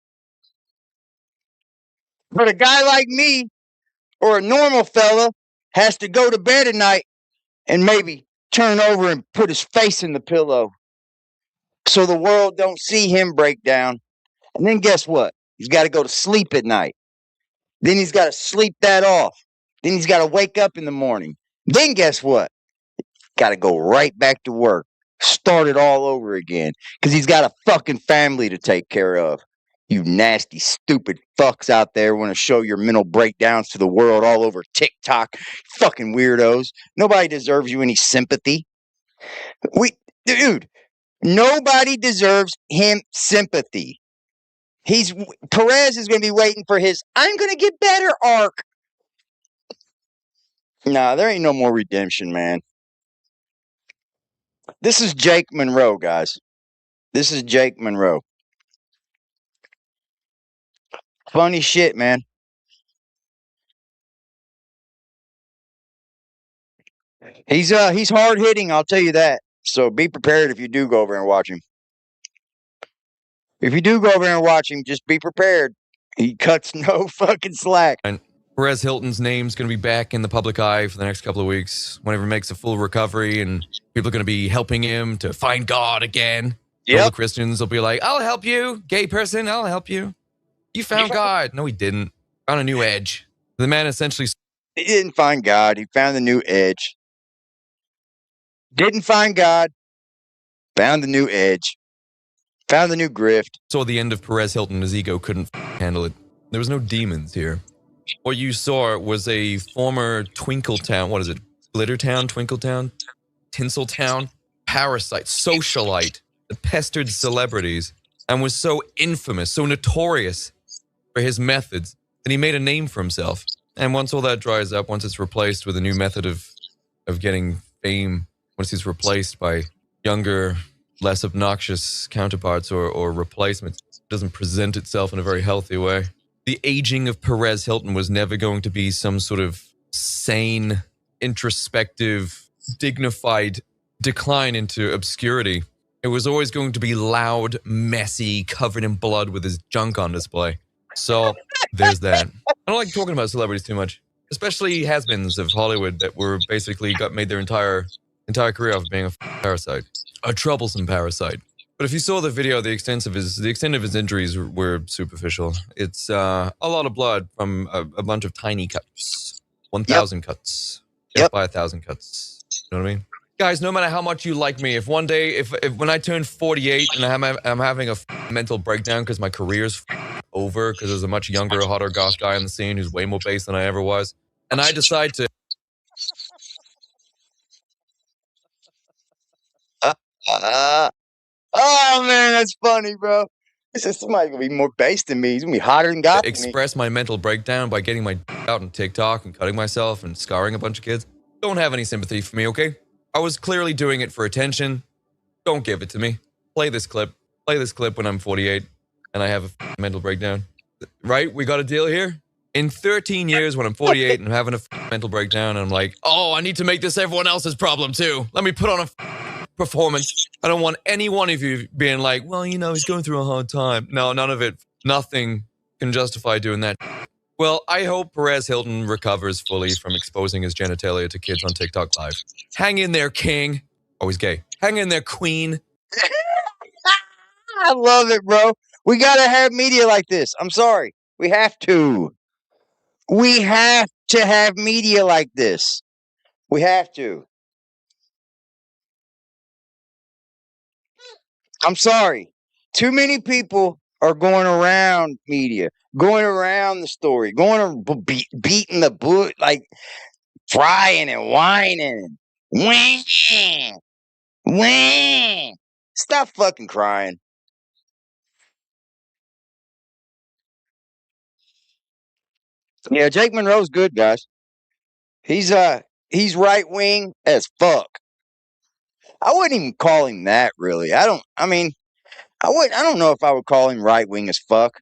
But a guy like me or a normal fella has to go to bed at night and maybe turn over and put his face in the pillow so the world don't see him break down. And then guess what? He's got to go to sleep at night. Then he's got to sleep that off. Then he's got to wake up in the morning. Then guess what? Got to go right back to work. Start it all over again. Because he's got a fucking family to take care of. You nasty, stupid fucks out there want to show your mental breakdowns to the world all over TikTok. Fucking weirdos. Nobody deserves you any sympathy. Dude, nobody deserves him sympathy. Perez is going to be waiting for his I'm going to get better arc. Nah, there ain't no more redemption, man. This is Jake Monroe, guys. This is Jake Monroe. Funny shit, man. He's hard hitting, I'll tell you that. So be prepared if you do go over and watch him. If you do go over and watch him, just be prepared. He cuts no fucking slack. And Perez Hlton's name's going to be back in the public eye for the next couple of weeks whenever he makes a full recovery, and people are going to be helping him to find God again. All the Christians will be like, I'll help you, gay person, I'll help you. You found God. No, he didn't. Found a new edge. The man essentially... He didn't find God. He found the new edge. Didn't find God. Found the new edge. Found the new grift. Saw the end of Perez Hlton. His ego couldn't handle it. There was no demons here. What you saw was a former Twinkletown, what is it? Glittertown, Twinkletown, Tinseltown, parasite, socialite that pestered celebrities and was so infamous, so notorious for his methods that he made a name for himself. And once all that dries up, once it's replaced with a new method of getting fame, once he's replaced by younger, less obnoxious counterparts or replacements, it doesn't present itself in a very healthy way. The aging of Perez Hlton was never going to be some sort of sane, introspective, dignified decline into obscurity. It was always going to be loud, messy, covered in blood with his junk on display. So, there's that. I don't like talking about celebrities too much, especially has-beens of Hollywood that were basically made their entire career off being a parasite. A troublesome parasite. But if you saw the video, the extent of his injuries were superficial. It's a lot of blood from a bunch of tiny cuts. 1,000 cuts. By 1,000 cuts. You know what I mean? Guys, no matter how much you like me, if one day, if when I turn 48 and I'm having a mental breakdown because my career's over, because there's a much younger, hotter goth guy on the scene who's way more bass than I ever was, and I decide to... Oh, man, that's funny, bro. He said somebody's going to be more bass than me. He's going to be hotter than goth. Express my mental breakdown by getting my out on TikTok and cutting myself and scarring a bunch of kids. Don't have any sympathy for me, okay? I was clearly doing it for attention. Don't give it to me. Play this clip. Play this clip when I'm 48 and I have a mental breakdown. Right? We got a deal here? In 13 years when I'm 48 and I'm having a mental breakdown and I'm like, oh, I need to make this everyone else's problem too. Let me put on a performance. I don't want any one of you being like, well, you know, he's going through a hard time. No, none of it. Nothing can justify doing that. Well, I hope Perez Hlton recovers fully from exposing his genitalia to kids on TikTok Live. Hang in there, king. Oh, he's gay. Hang in there, queen. I love it, bro. We gotta have media like this. I'm sorry. We have to. We have to have media like this. We have to. I'm sorry. Too many people are going around media, going around the story, beating the boot, like frying and whining. Wah, wah. Stop fucking crying. Yeah, Jake Monroe's good, guys. He's right wing as fuck. I wouldn't even call him that, really. I don't know if I would call him right wing as fuck.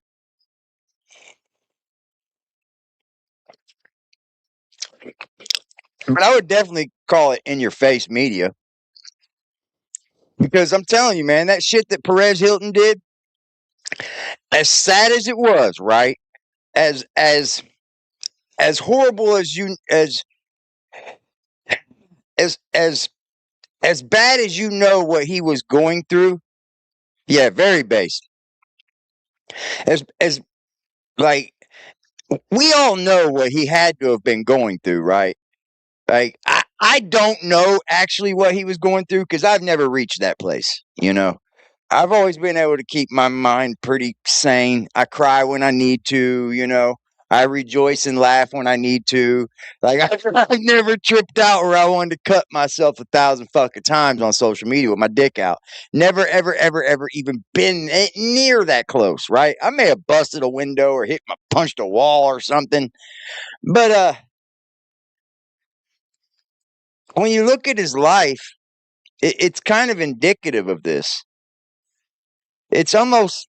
But I would definitely call it in your face media. Because I'm telling you, man, that shit that Perez Hlton did, as sad as it was, right? As horrible as bad as you know what he was going through. Yeah, very base. As like we all know what he had to have been going through, right? Like I don't know actually what he was going through because I've never reached that place, you know. I've always been able to keep my mind pretty sane. I cry when I need to, you know. I rejoice and laugh when I need to. Like I've never tripped out where I wanted to cut myself 1,000 fucking times on social media with my dick out. Never, ever, ever, ever even been near that close, right? I may have busted a window or punched a wall or something, but when you look at his life, it's kind of indicative of this. It's almost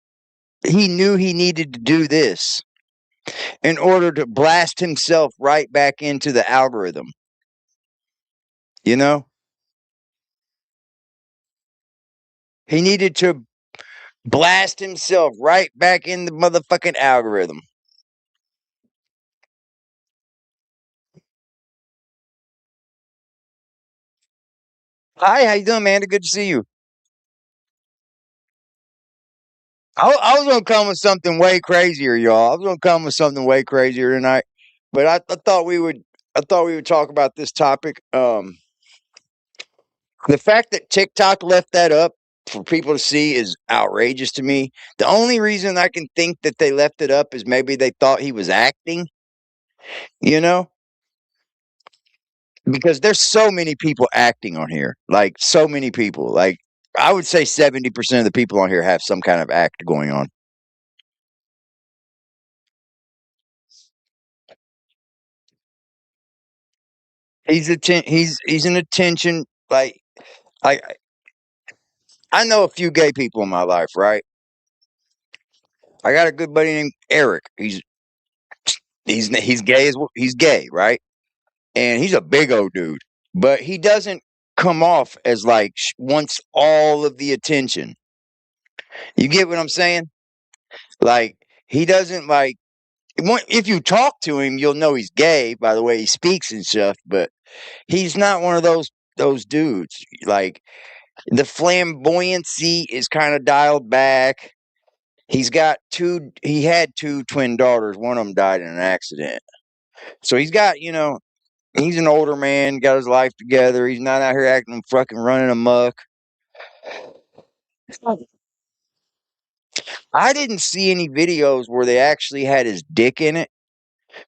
he knew he needed to do this in order to blast himself right back into the algorithm. You know? He needed to blast himself right back in the motherfucking algorithm. Hi, how you doing, man? Good to see you. I was gonna come with something way crazier, y'all. I was gonna come with something way crazier tonight, but I thought we would talk about this topic. The fact that TikTok left that up for people to see is outrageous to me. The only reason I can think that they left it up is maybe they thought he was acting, you know? Because there's so many people acting on here. Like, so many people. Like, I would say 70% of the people on here have some kind of act going on. He's an attention, like I know a few gay people in my life, right? I got a good buddy named Eric. He's he's gay, right? And he's a big old dude, but he doesn't come off as like wants all of the attention. You get what I'm saying? Like he doesn't like if you talk to him, you'll know he's gay by the way he speaks and stuff, but he's not one of those dudes. Like the flamboyancy is kind of dialed back. He had two twin daughters. One of them died in an accident. So he's got, he's an older man, got his life together. He's not out here acting fucking running amok. I didn't see any videos where they actually had his dick in it,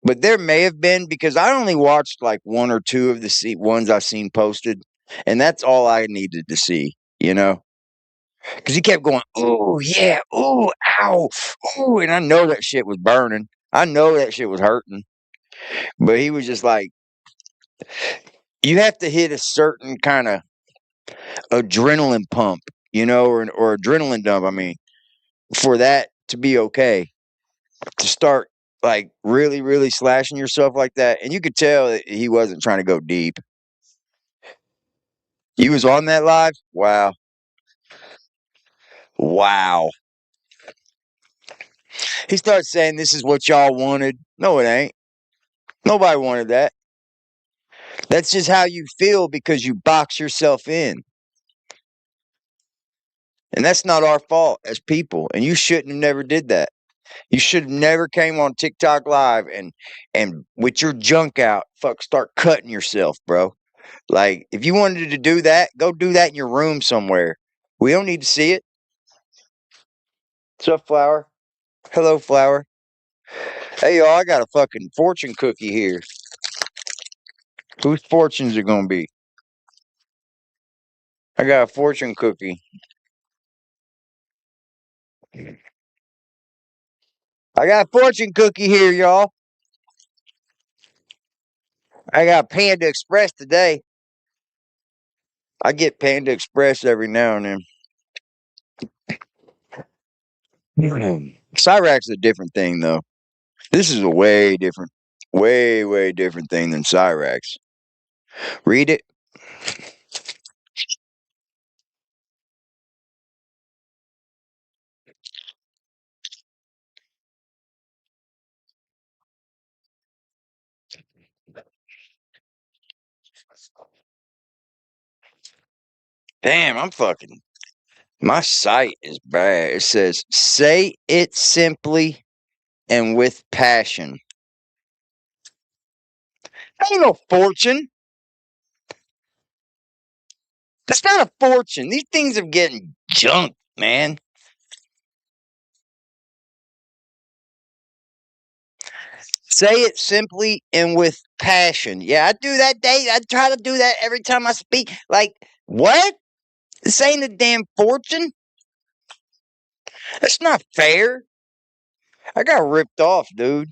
but there may have been because I only watched like one or two of the ones I've seen posted, and that's all I needed to see, because he kept going, "Oh yeah, oh ow, oh," and I know that shit was burning. I know that shit was hurting, but he was just like, you have to hit a certain kind of adrenaline pump, or adrenaline dump. I mean, for that to be okay, to start like really, really slashing yourself like that. And you could tell that he wasn't trying to go deep. He was on that live. Wow. Wow. He starts saying this is what y'all wanted. No, it ain't. Nobody wanted that. That's just how you feel because you box yourself in. And that's not our fault as people. And you shouldn't have never did that. You should have never came on TikTok live and with your junk out, start cutting yourself, bro. Like, if you wanted to do that, go do that in your room somewhere. We don't need to see it. What's up, Flower? Hello, Flower. Hey, y'all, I got a fucking fortune cookie here. Whose fortunes are gonna be? I got a fortune cookie. I got a fortune cookie here, y'all. I got Panda Express today. I get Panda Express every now and then. Cyrax is a different thing, though. This is a way different thing than Cyrax. Read it. Damn, my site is bad. It says, say it simply and with passion. That ain't no fortune. That's not a fortune. These things are getting junk, man. Say it simply and with passion. Yeah, I do that day. I try to do that every time I speak. Like, what? This ain't a damn fortune. That's not fair. I got ripped off, dude.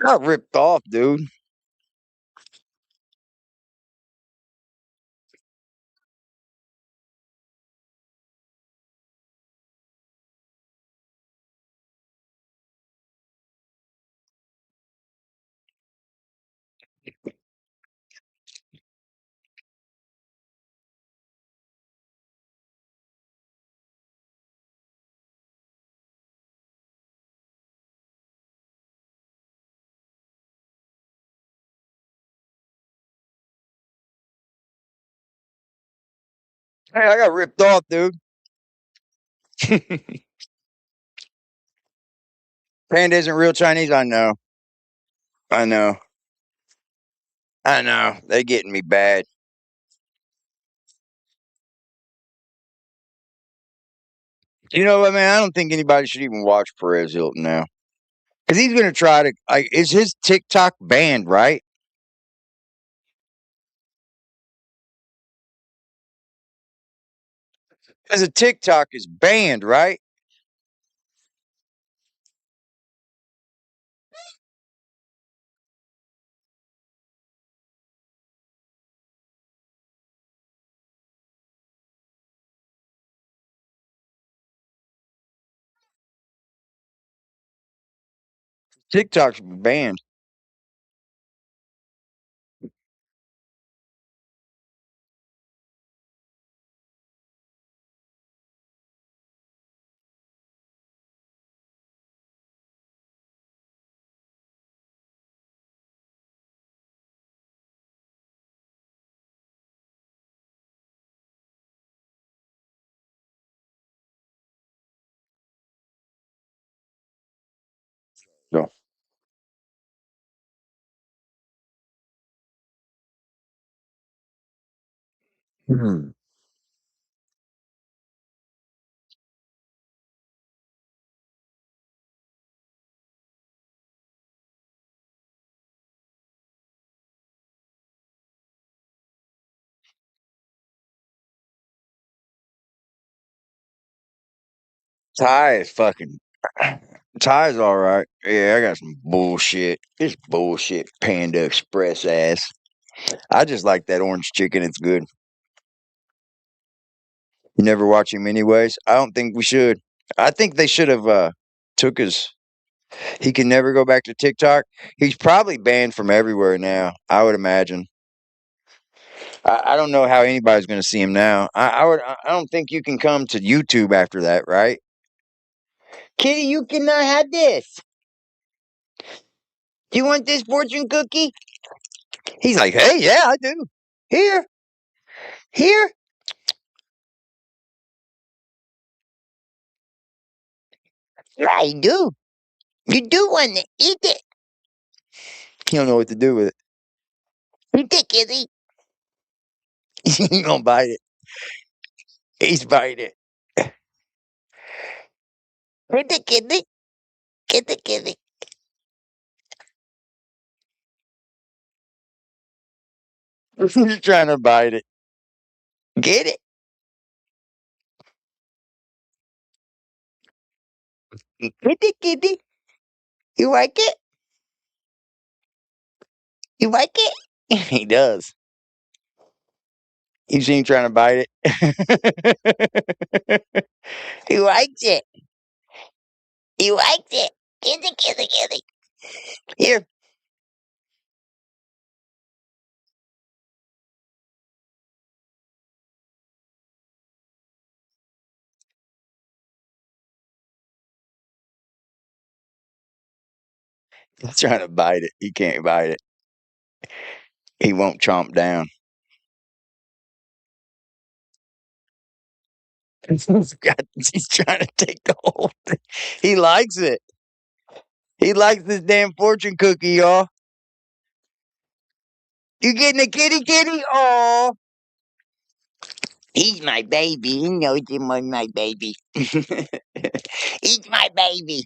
I got ripped off, dude. Hey, I got ripped off, dude. Panda isn't real Chinese. I know. I know. I know. They getting me bad. You know what, man? I don't think anybody should even watch Perez Hilton now. Because he's going to try to, is his TikTok banned, right? Because a TikTok is banned, right? TikTok's banned. So. Hmm. Ty is fucking. Ty's all right. Yeah, I got some bullshit. It's bullshit. Panda Express ass. I just like that orange chicken. It's good. You never watch him anyways? I don't think we should. I think they should have took his He can never go back to TikTok. He's probably banned from everywhere now, I would imagine. I don't know how anybody's going to see him now. I don't think you can come to YouTube after that, right? Kitty, you cannot have this. Do you want this fortune cookie? He's like, hey, yeah, I do. Here. Here. I do. You do want to eat it. He don't know what to do with it. Eat it, kitty. He's going to bite it. He's biting it. Eat it, kitty. Get it, kitty. He's trying to bite it. Get it. Get it, kitty. You like it? You like it? He does. You see him trying to bite it? He likes it. He likes it. Get it, kitty, kitty. Here. He's trying to bite it. He can't bite it. He won't chomp down. He's trying to take the whole thing. He likes it. He likes this damn fortune cookie, y'all. You getting a kitty kitty? Oh. He's my baby. He knows him was my baby. He's my baby.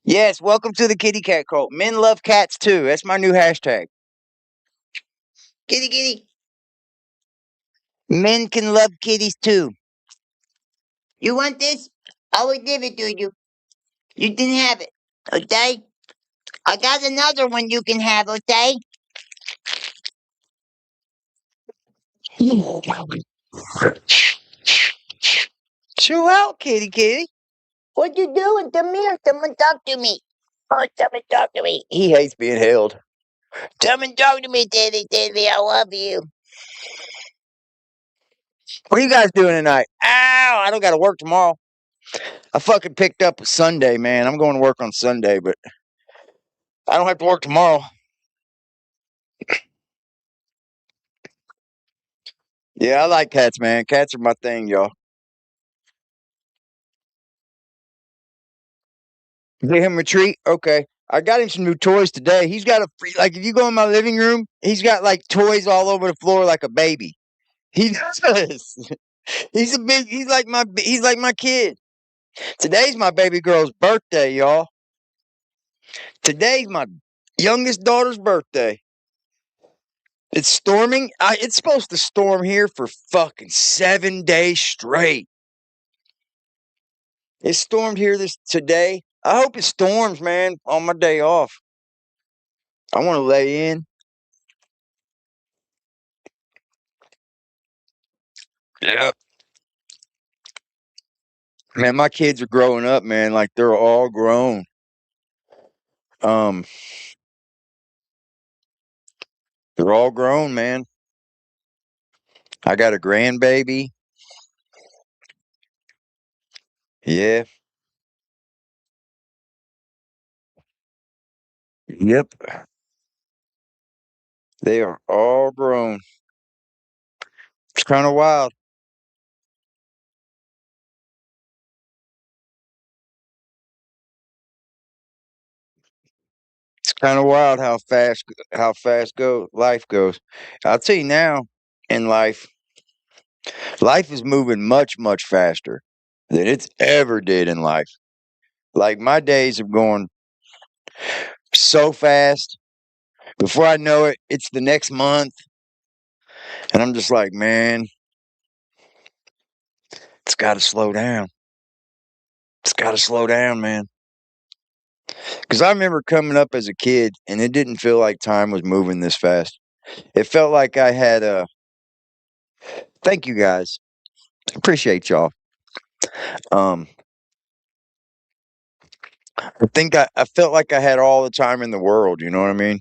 Yes, welcome to the kitty cat cult. Men love cats too. That's my new hashtag. Kitty kitty. Men can love kitties too. You want this? I will give it to you. You can have it. Okay? I got another one you can have, okay? Chill out, kitty kitty. What you doing? Come here. Someone talk to me. Oh, someone talk to me. He hates being held. Someone talk to me, Teddy. Teddy, I love you. What are you guys doing tonight? Ow! I don't got to work tomorrow. I fucking picked up a Sunday, man. I'm going to work on Sunday, but I don't have to work tomorrow. Yeah, I like cats, man. Cats are my thing, y'all. Get him a treat? Okay. I got him some new toys today. He's got a free, like, if you go in my living room, he's got, like, toys all over the floor like a baby. He does. He's like my kid. Today's my baby girl's birthday, y'all. Today's my youngest daughter's birthday. It's storming. It's supposed to storm here for fucking 7 days straight. It stormed here today. I hope it storms, man, on my day off. I want to lay in. Yep. Man, my kids are growing up, man. Like, they're all grown. They're all grown, man. I got a grandbaby. Yeah. Yep. They are all grown. It's kind of wild. It's kind of wild how fast life goes. I'll tell you now, in life is moving much, much faster than it's ever did in life. Like, my days are going so fast. Before I know it, it's the next month. And I'm just like, man, it's got to slow down. It's got to slow down, man. Because I remember coming up as a kid, and it didn't feel like time was moving this fast. It felt like I had a... Thank you, guys. Appreciate y'all. I think I felt like I had all the time in the world, you know what I mean?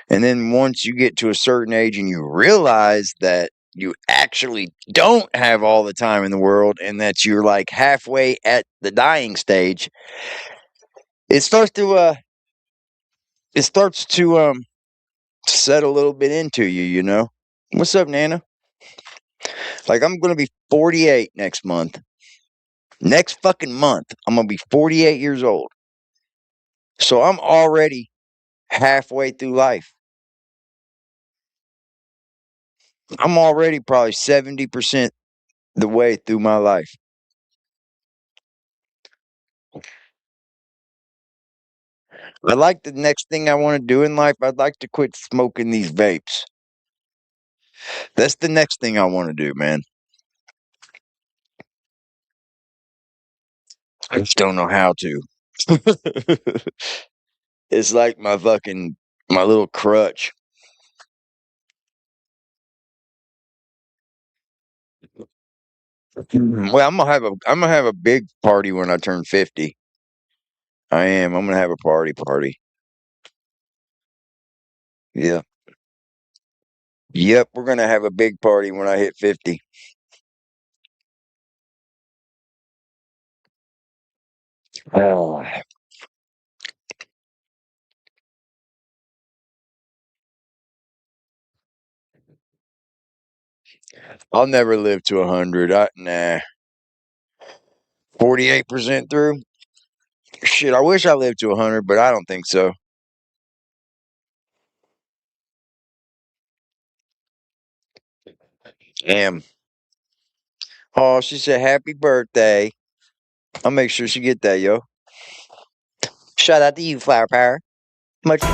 And then once you get to a certain age and you realize that you actually don't have all the time in the world and that you're like halfway at the dying stage, it starts to set a little bit into you, you know? What's up, Nana? Like, I'm going to be 48 next month. Next fucking month, I'm going to be 48 years old. So I'm already halfway through life. I'm already probably 70% the way through my life. I like the next thing I want to do in life. I'd like to quit smoking these vapes. That's the next thing I want to do, man. I just don't know how to. It's like my little crutch. Well, I'm gonna have a big party when I turn 50. I am. I'm gonna have a party. Yeah. Yep, we're gonna have a big party when I hit 50. Oh. I'll never live to 100. Nah. 48% through? Shit, I wish I lived to 100, but I don't think so. Damn. Oh, she said happy birthday. I'll make sure she get that, yo. Shout out to you, Flower Power. Much. Right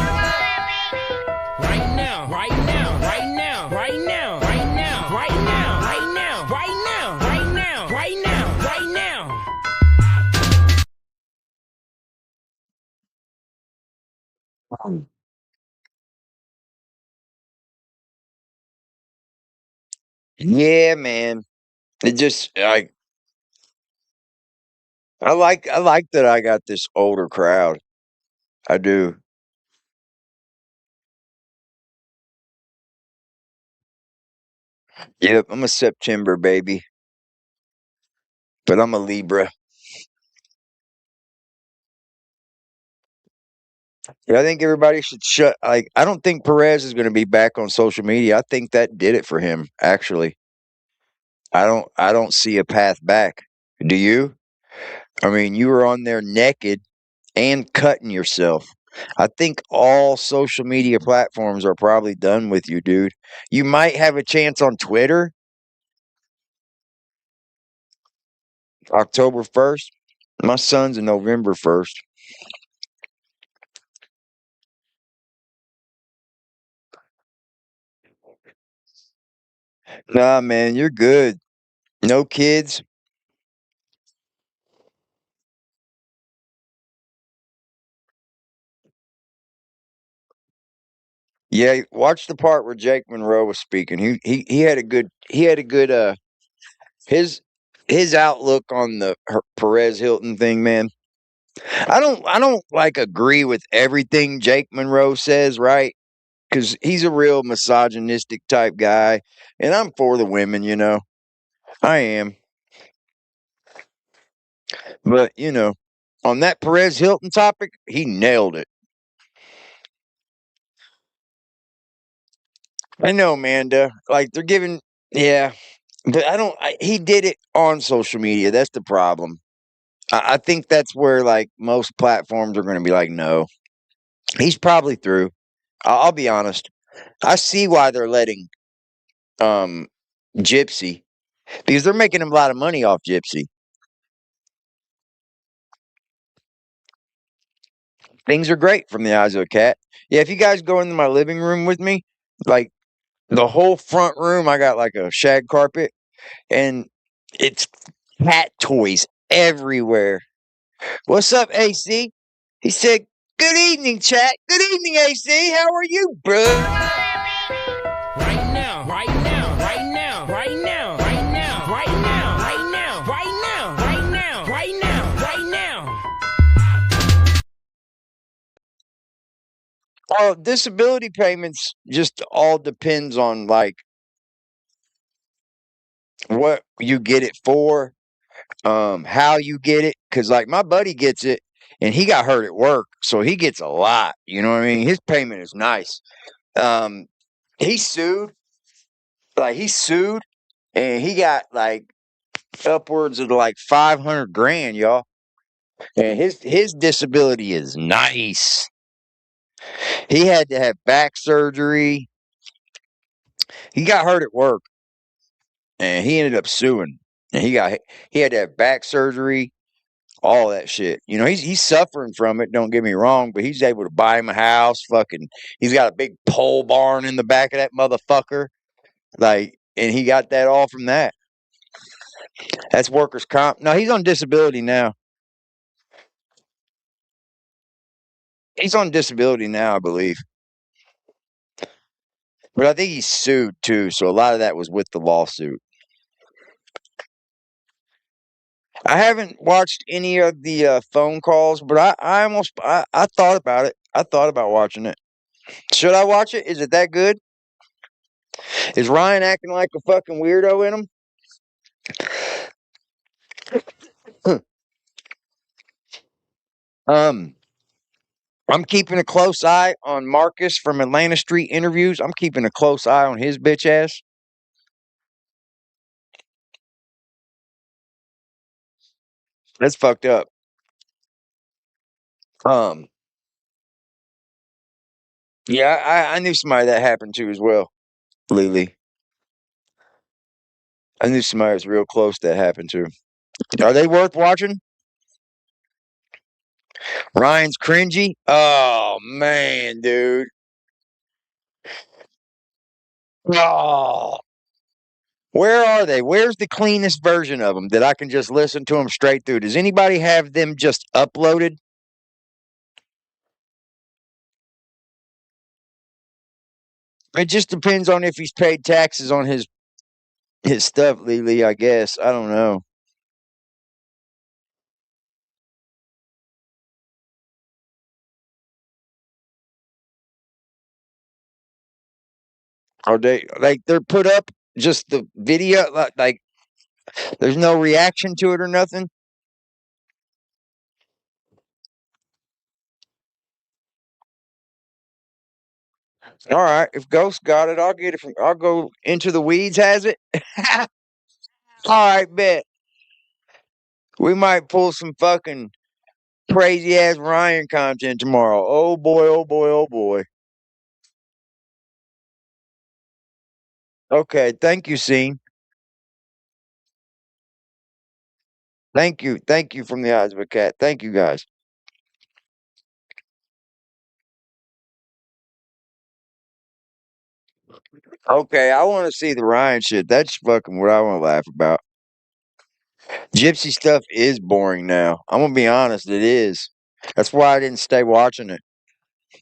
now, right now, right now, right now, right now, right now, right now, right now, right now, right now, right now. Yeah, man. It just I like that I got this older crowd. I do. Yep, I'm a September baby. But I'm a Libra. Yeah, I think everybody should I don't think Perez is gonna be back on social media. I think that did it for him, actually. I don't see a path back. Do you? I mean, you were on there naked and cutting yourself. I think all social media platforms are probably done with you, dude. You might have a chance on Twitter. October 1st. My son's a November 1st. Nah, man, you're good. No kids. Yeah, watch the part where Jake Monroe was speaking. He had a good his outlook on the Perez Hlton thing, man. I don't like agree with everything Jake Monroe says, right? Because he's a real misogynistic type guy, and I'm for the women, you know. I am. But, you know, on that Perez Hlton topic, he nailed it. I know, Amanda. Like, they're giving, yeah. But he did it on social media. That's the problem. I think that's where, like, most platforms are going to be like, no. He's probably through. I'll be honest. I see why they're letting Gypsy, because they're making him a lot of money off Gypsy. Things are great from the eyes of a cat. Yeah, if you guys go into my living room with me, like the whole front room, I got like a shag carpet, and it's cat toys everywhere. What's up, AC? He said, good evening, chat. Good evening, AC. How are you, bro? Right now, right now, right now, right now, right now, right now, right now, right now, right now, right now, right now. Well, disability payments just all depends on like what you get it for, how you get it. Cause like my buddy gets it and he got hurt at work, so he gets a lot. You know what I mean? His payment is nice. Um, he sued, and he got like upwards of like 500 grand, y'all. And his disability is nice. He had to have back surgery. He got hurt at work, and he ended up suing. And he had to have back surgery, all that shit. You know, he's suffering from it. Don't get me wrong, but he's able to buy him a house. Fucking, he's got a big pole barn in the back of that motherfucker. Like, and he got that all from that. That's workers' comp. No, he's on disability now. He's on disability now, I believe. But I think he's sued too, so a lot of that was with the lawsuit. I haven't watched any of the phone calls, but I thought about it. I thought about watching it. Should I watch it? Is it that good? Is Ryan acting like a fucking weirdo in him? I'm keeping a close eye on Marcus from Atlanta Street Interviews. I'm keeping a close eye on his bitch ass. That's fucked up. Um, yeah, I knew somebody that happened to as well. Lily. I knew somebody was real close that happened to. Are they worth watching? Ryan's cringy? Oh man, dude. Oh. Where are they? Where's the cleanest version of them that I can just listen to them straight through? Does anybody have them just uploaded? It just depends on if he's paid taxes on his stuff, Lily, I guess. I don't know. Are they like they're put up just the video like there's no reaction to it or nothing? All right, if Ghost got it, I'll get it from. I'll go into the weeds. Has it? All right, bet we might pull some fucking crazy ass Ryan content tomorrow. Oh boy! Oh boy! Oh boy! Okay, thank you, Scene. Thank you from the eyes of a cat. Thank you, guys. Okay, I want to see the Ryan shit. That's fucking what I want to laugh about. Gypsy stuff is boring now. I'm gonna be honest, it is. That's why I didn't stay watching it.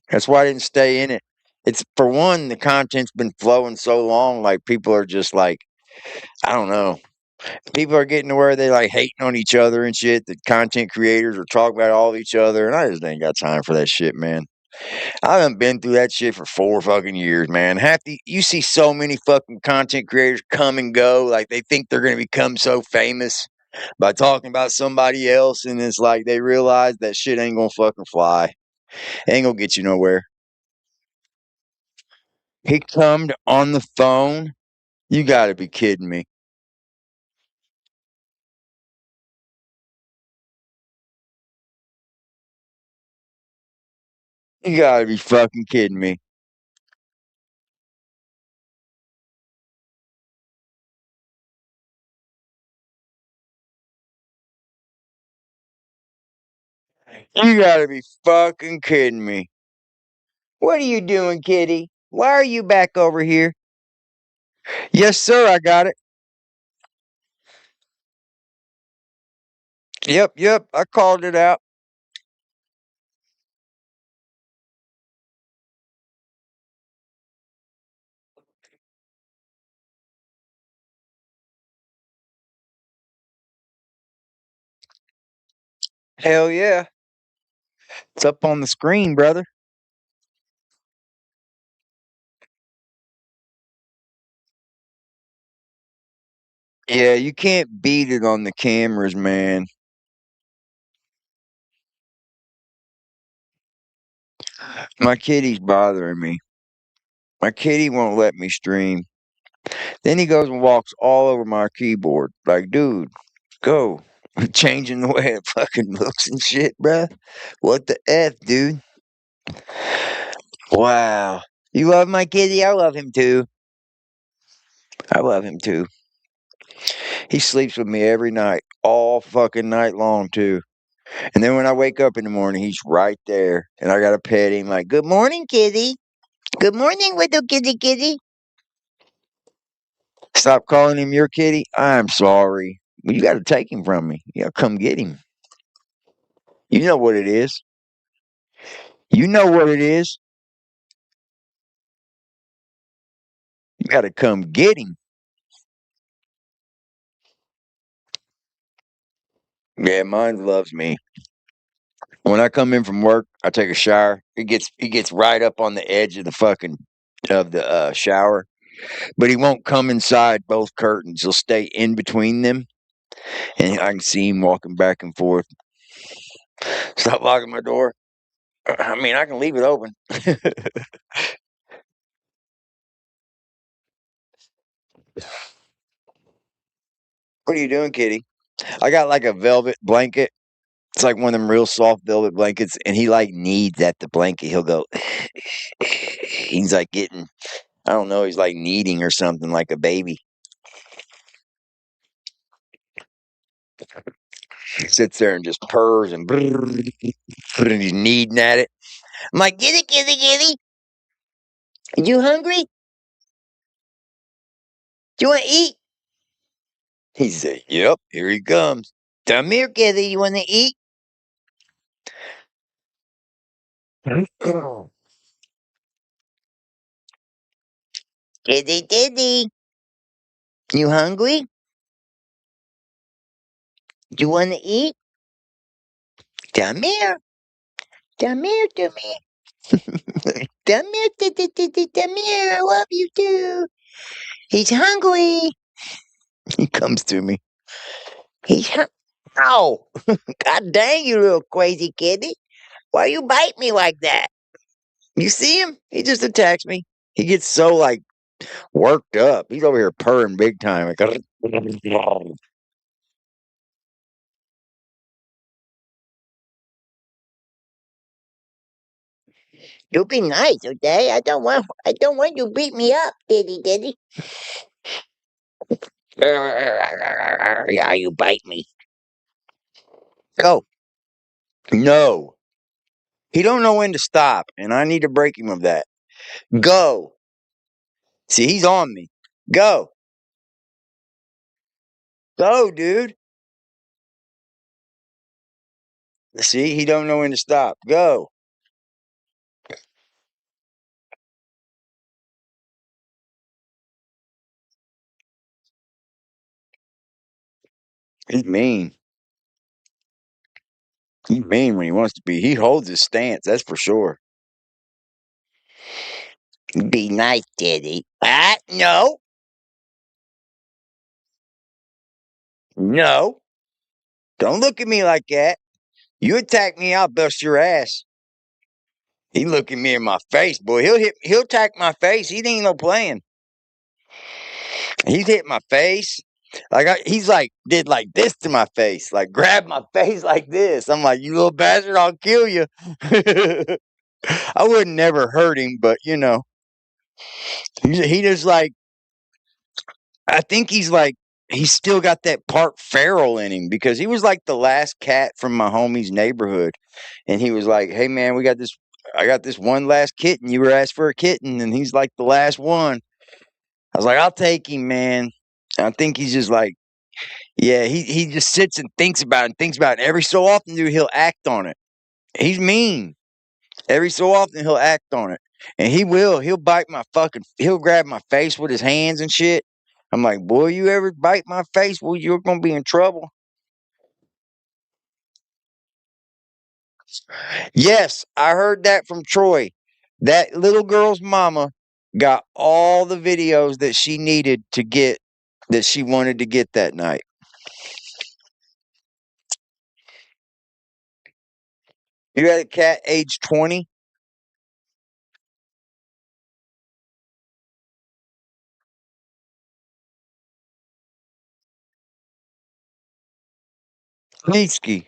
That's why I didn't stay in it. It's for one, the content's been flowing so long, like people are just like, I don't know. People are getting to where they like hating on each other and shit. The content creators are talking about all of each other, and I just ain't got time for that shit, man. I haven't been through that shit for 4 fucking years, man. You see so many fucking content creators come and go, like they think they're gonna become so famous by talking about somebody else, and it's like they realize that shit ain't gonna fucking fly. Ain't gonna get you nowhere. He come on the phone. You gotta be kidding me. You gotta be fucking kidding me. You gotta be fucking kidding me. What are you doing, kitty? Why are you back over here? Yes, sir, I got it. Yep, I called it out. Hell yeah. It's up on the screen, brother. Yeah, you can't beat it on the cameras, man. My kitty's bothering me. My kitty won't let me stream. Then he goes and walks all over my keyboard. Like, dude, go. Changing the way it fucking looks and shit, bruh. What the F, dude? Wow. You love my kitty? I love him too. I love him too. He sleeps with me every night, all fucking night long too. And then when I wake up in the morning, he's right there. And I gotta pet him like, good morning, kitty. Good morning, little kitty kitty. Stop calling him your kitty. I'm sorry. You gotta take him from me. You gotta come get him. You know what it is. You know what it is. You gotta come get him. Yeah, mine loves me. When I come in from work, I take a shower. He gets right up on the edge of the shower, but he won't come inside both curtains. He'll stay in between them, and I can see him walking back and forth. Stop locking my door. I mean, I can leave it open. What are you doing, kitty? I got like a velvet blanket. It's like one of them real soft velvet blankets, and he like needs at the blanket. He'll go. He's like getting, I don't know. He's like kneading or something like a baby. He sits there and just purrs and he's kneading at it. I'm like, get it, kitty, kitty. You hungry? Do you want to eat? He said, yep, here he comes. Come here, kitty. You want to eat? Kitty, kitty. You hungry? Do you want to eat? Come here. Come here to me. Come here, come here. I love you too. He's hungry. He comes to me. He's hungry. Ow! God dang, you little crazy kitty. Why you bite me like that? You see him? He just attacks me. He gets so, like, worked up. He's over here purring big time. Like, you be nice, okay? I don't want you to beat me up, kitty. Yeah, you bite me. Go. No. He don't know when to stop, and I need to break him of that. Go. See, he's on me. Go. Go, dude. See, he don't know when to stop. Go. He's mean. He's mean when he wants to be. He holds his stance, that's for sure. Be nice, Daddy. What? No. No. Don't look at me like that. You attack me, I'll bust your ass. He looking me in my face, boy. He'll attack my face. He ain't no playing. He's hit my face. He's like did like this to my face, like grabbed my face like this. I'm like, you little bastard, I'll kill you. I would never hurt him, but you know, he just like, I think he's still got that part feral in him because he was like the last cat from my homie's neighborhood, and he was like, hey man, I got this one last kitten. You were asked for a kitten, and he's like the last one. I was like, I'll take him, man. I think he's just like, yeah, he just sits and thinks about it and thinks about it. Every so often, dude, he'll act on it. He's mean. Every so often, he'll act on it. And he'll bite he'll grab my face with his hands and shit. I'm like, boy, you ever bite my face, well, you're going to be in trouble. Yes, I heard that from Troy. That little girl's mama got all the videos that she needed to get that she wanted to get that night. You had a cat age 20? Nitsky.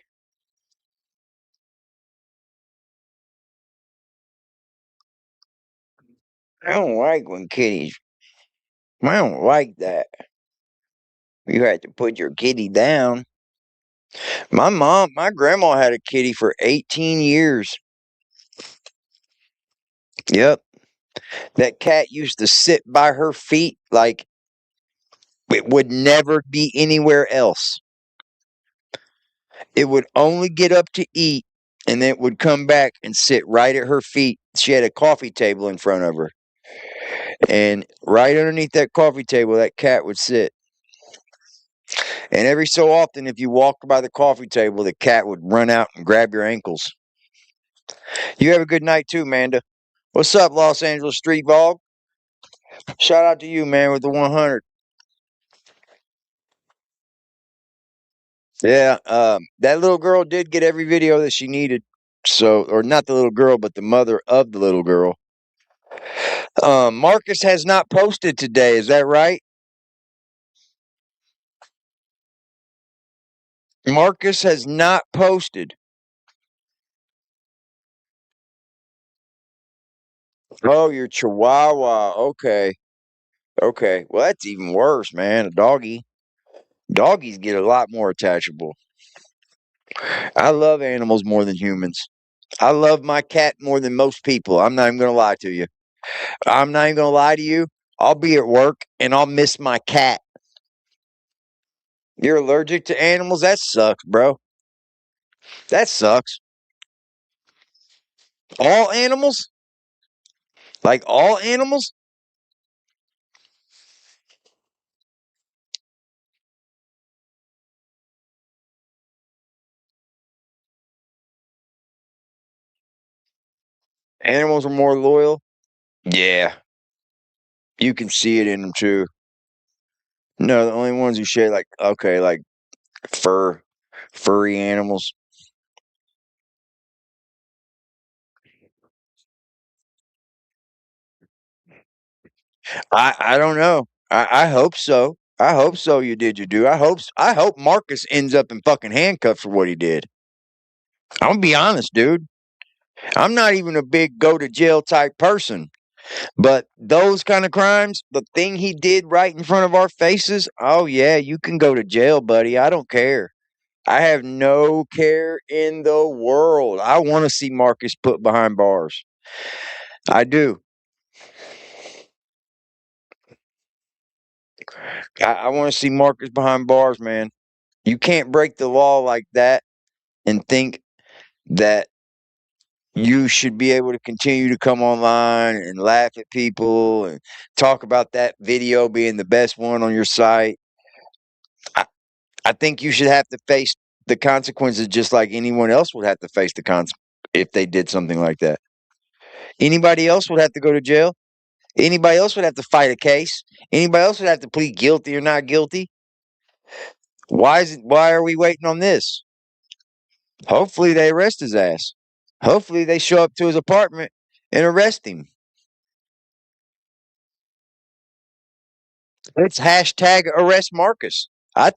I don't like when kitties. I don't like that. You had to put your kitty down. My grandma had a kitty for 18 years. Yep. That cat used to sit by her feet like it would never be anywhere else. It would only get up to eat and then it would come back and sit right at her feet. She had a coffee table in front of her. And right underneath that coffee table, that cat would sit. And every so often, if you walked by the coffee table, the cat would run out and grab your ankles. You have a good night too, Manda. What's up, Los Angeles Street Vlog? Shout out to you, man, with the 100. Yeah, that little girl did get every video that she needed. So, or not the little girl, but the mother of the little girl. Marcus has not posted today. Is that right? Marcus has not posted. Oh, your Chihuahua. Okay. Okay. Well, that's even worse, man. A doggy. Doggies get a lot more attachable. I love animals more than humans. I love my cat more than most people. I'm not even going to lie to you. I'm not even going to lie to you. I'll be at work and I'll miss my cat. You're allergic to animals? That sucks, bro. That sucks. All animals? Like all animals? Animals are more loyal? Yeah. You can see it in them too. No, the only ones who share like furry animals. I don't know. I hope so. I hope so. You did. You do. I hope Marcus ends up in fucking handcuffs for what he did. I'm gonna be honest, dude. I'm not even a big go to jail type person, but those kind of crimes, the thing he did right in front of our faces, oh yeah, you can go to jail, buddy. I don't care. I have no care in the world. I want to see Marcus put behind bars. I do. I want to see Marcus behind bars, man. You can't break the law like that and think that you should be able to continue to come online and laugh at people and talk about that video being the best one on your site. I, I think you should have to face the consequences just like anyone else would have to face the consequences if they did something like that. Anybody else would have to go to jail. Anybody else would have to fight a case. Anybody else would have to plead guilty or not guilty. Why are we waiting on this? Hopefully they arrest his ass. Hopefully they show up to his apartment and arrest him. It's hashtag arrest Marcus. I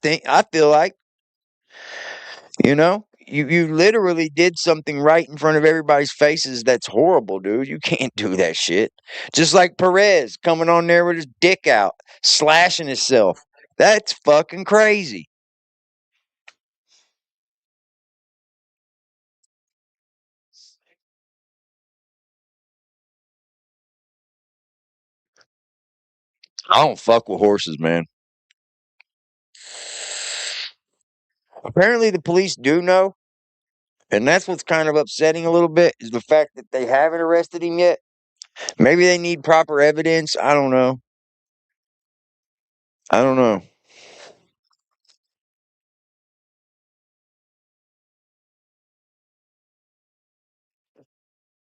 feel like, you literally did something right in front of everybody's faces that's horrible, dude. You can't do that shit. Just like Perez coming on there with his dick out, slashing himself. That's fucking crazy. I don't fuck with horses, man. Apparently the police do know, and that's what's kind of upsetting a little bit is the fact that they haven't arrested him yet. Maybe they need proper evidence. I don't know. I don't know.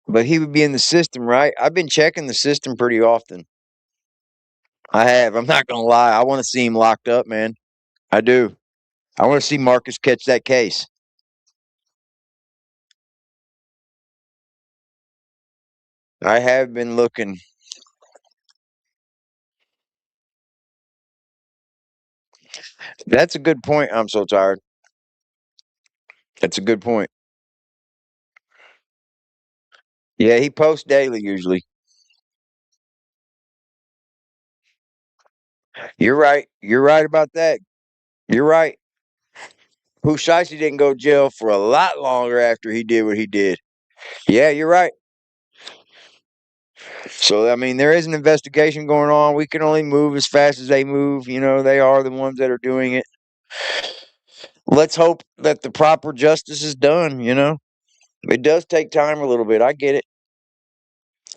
But he would be in the system, right? I've been checking the system pretty often. I have. I'm not gonna lie. I want to see him locked up, man. I do. I want to see Marcus catch that case. I have been looking. That's a good point. I'm so tired. That's a good point. Yeah, he posts daily usually. You're right. You're right about that. You're right. Pushaisi didn't go to jail for a lot longer after he did what he did. Yeah, you're right. So, I mean, there is an investigation going on. We can only move as fast as they move. You know, they are the ones that are doing it. Let's hope that the proper justice is done, you know? It does take time a little bit. I get it.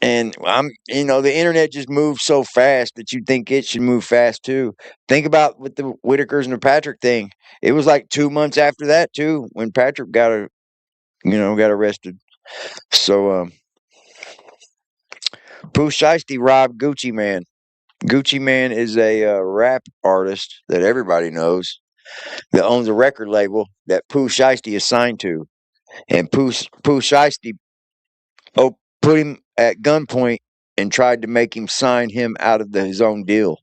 And the internet just moves so fast that you think it should move fast too. Think about with the Whitakers and the Patrick thing. It was like 2 months after that too, when Patrick got arrested. So, Pooh Shiesty robbed Gucci Man. Gucci Man is a rap artist that everybody knows that owns a record label that Pooh Shiesty is signed to, and Pooh Shiesty put him at gunpoint and tried to make him sign him out of his own deal.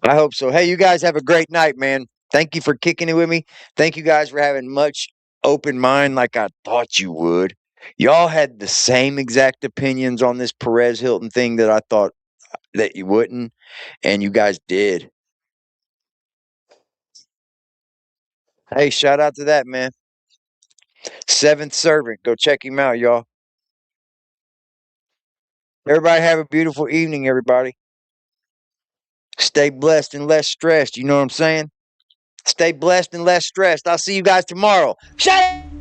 I hope so. Hey, you guys have a great night, man. Thank you for kicking it with me. Thank you guys for having much open mind like I thought you would. Y'all had the same exact opinions on this Perez Hlton thing that I thought that you wouldn't, and you guys did. Hey, shout out to that, man. Seventh Servant. Go check him out, y'all. Everybody have a beautiful evening, everybody. Stay blessed and less stressed. You know what I'm saying? Stay blessed and less stressed. I'll see you guys tomorrow. Shut up!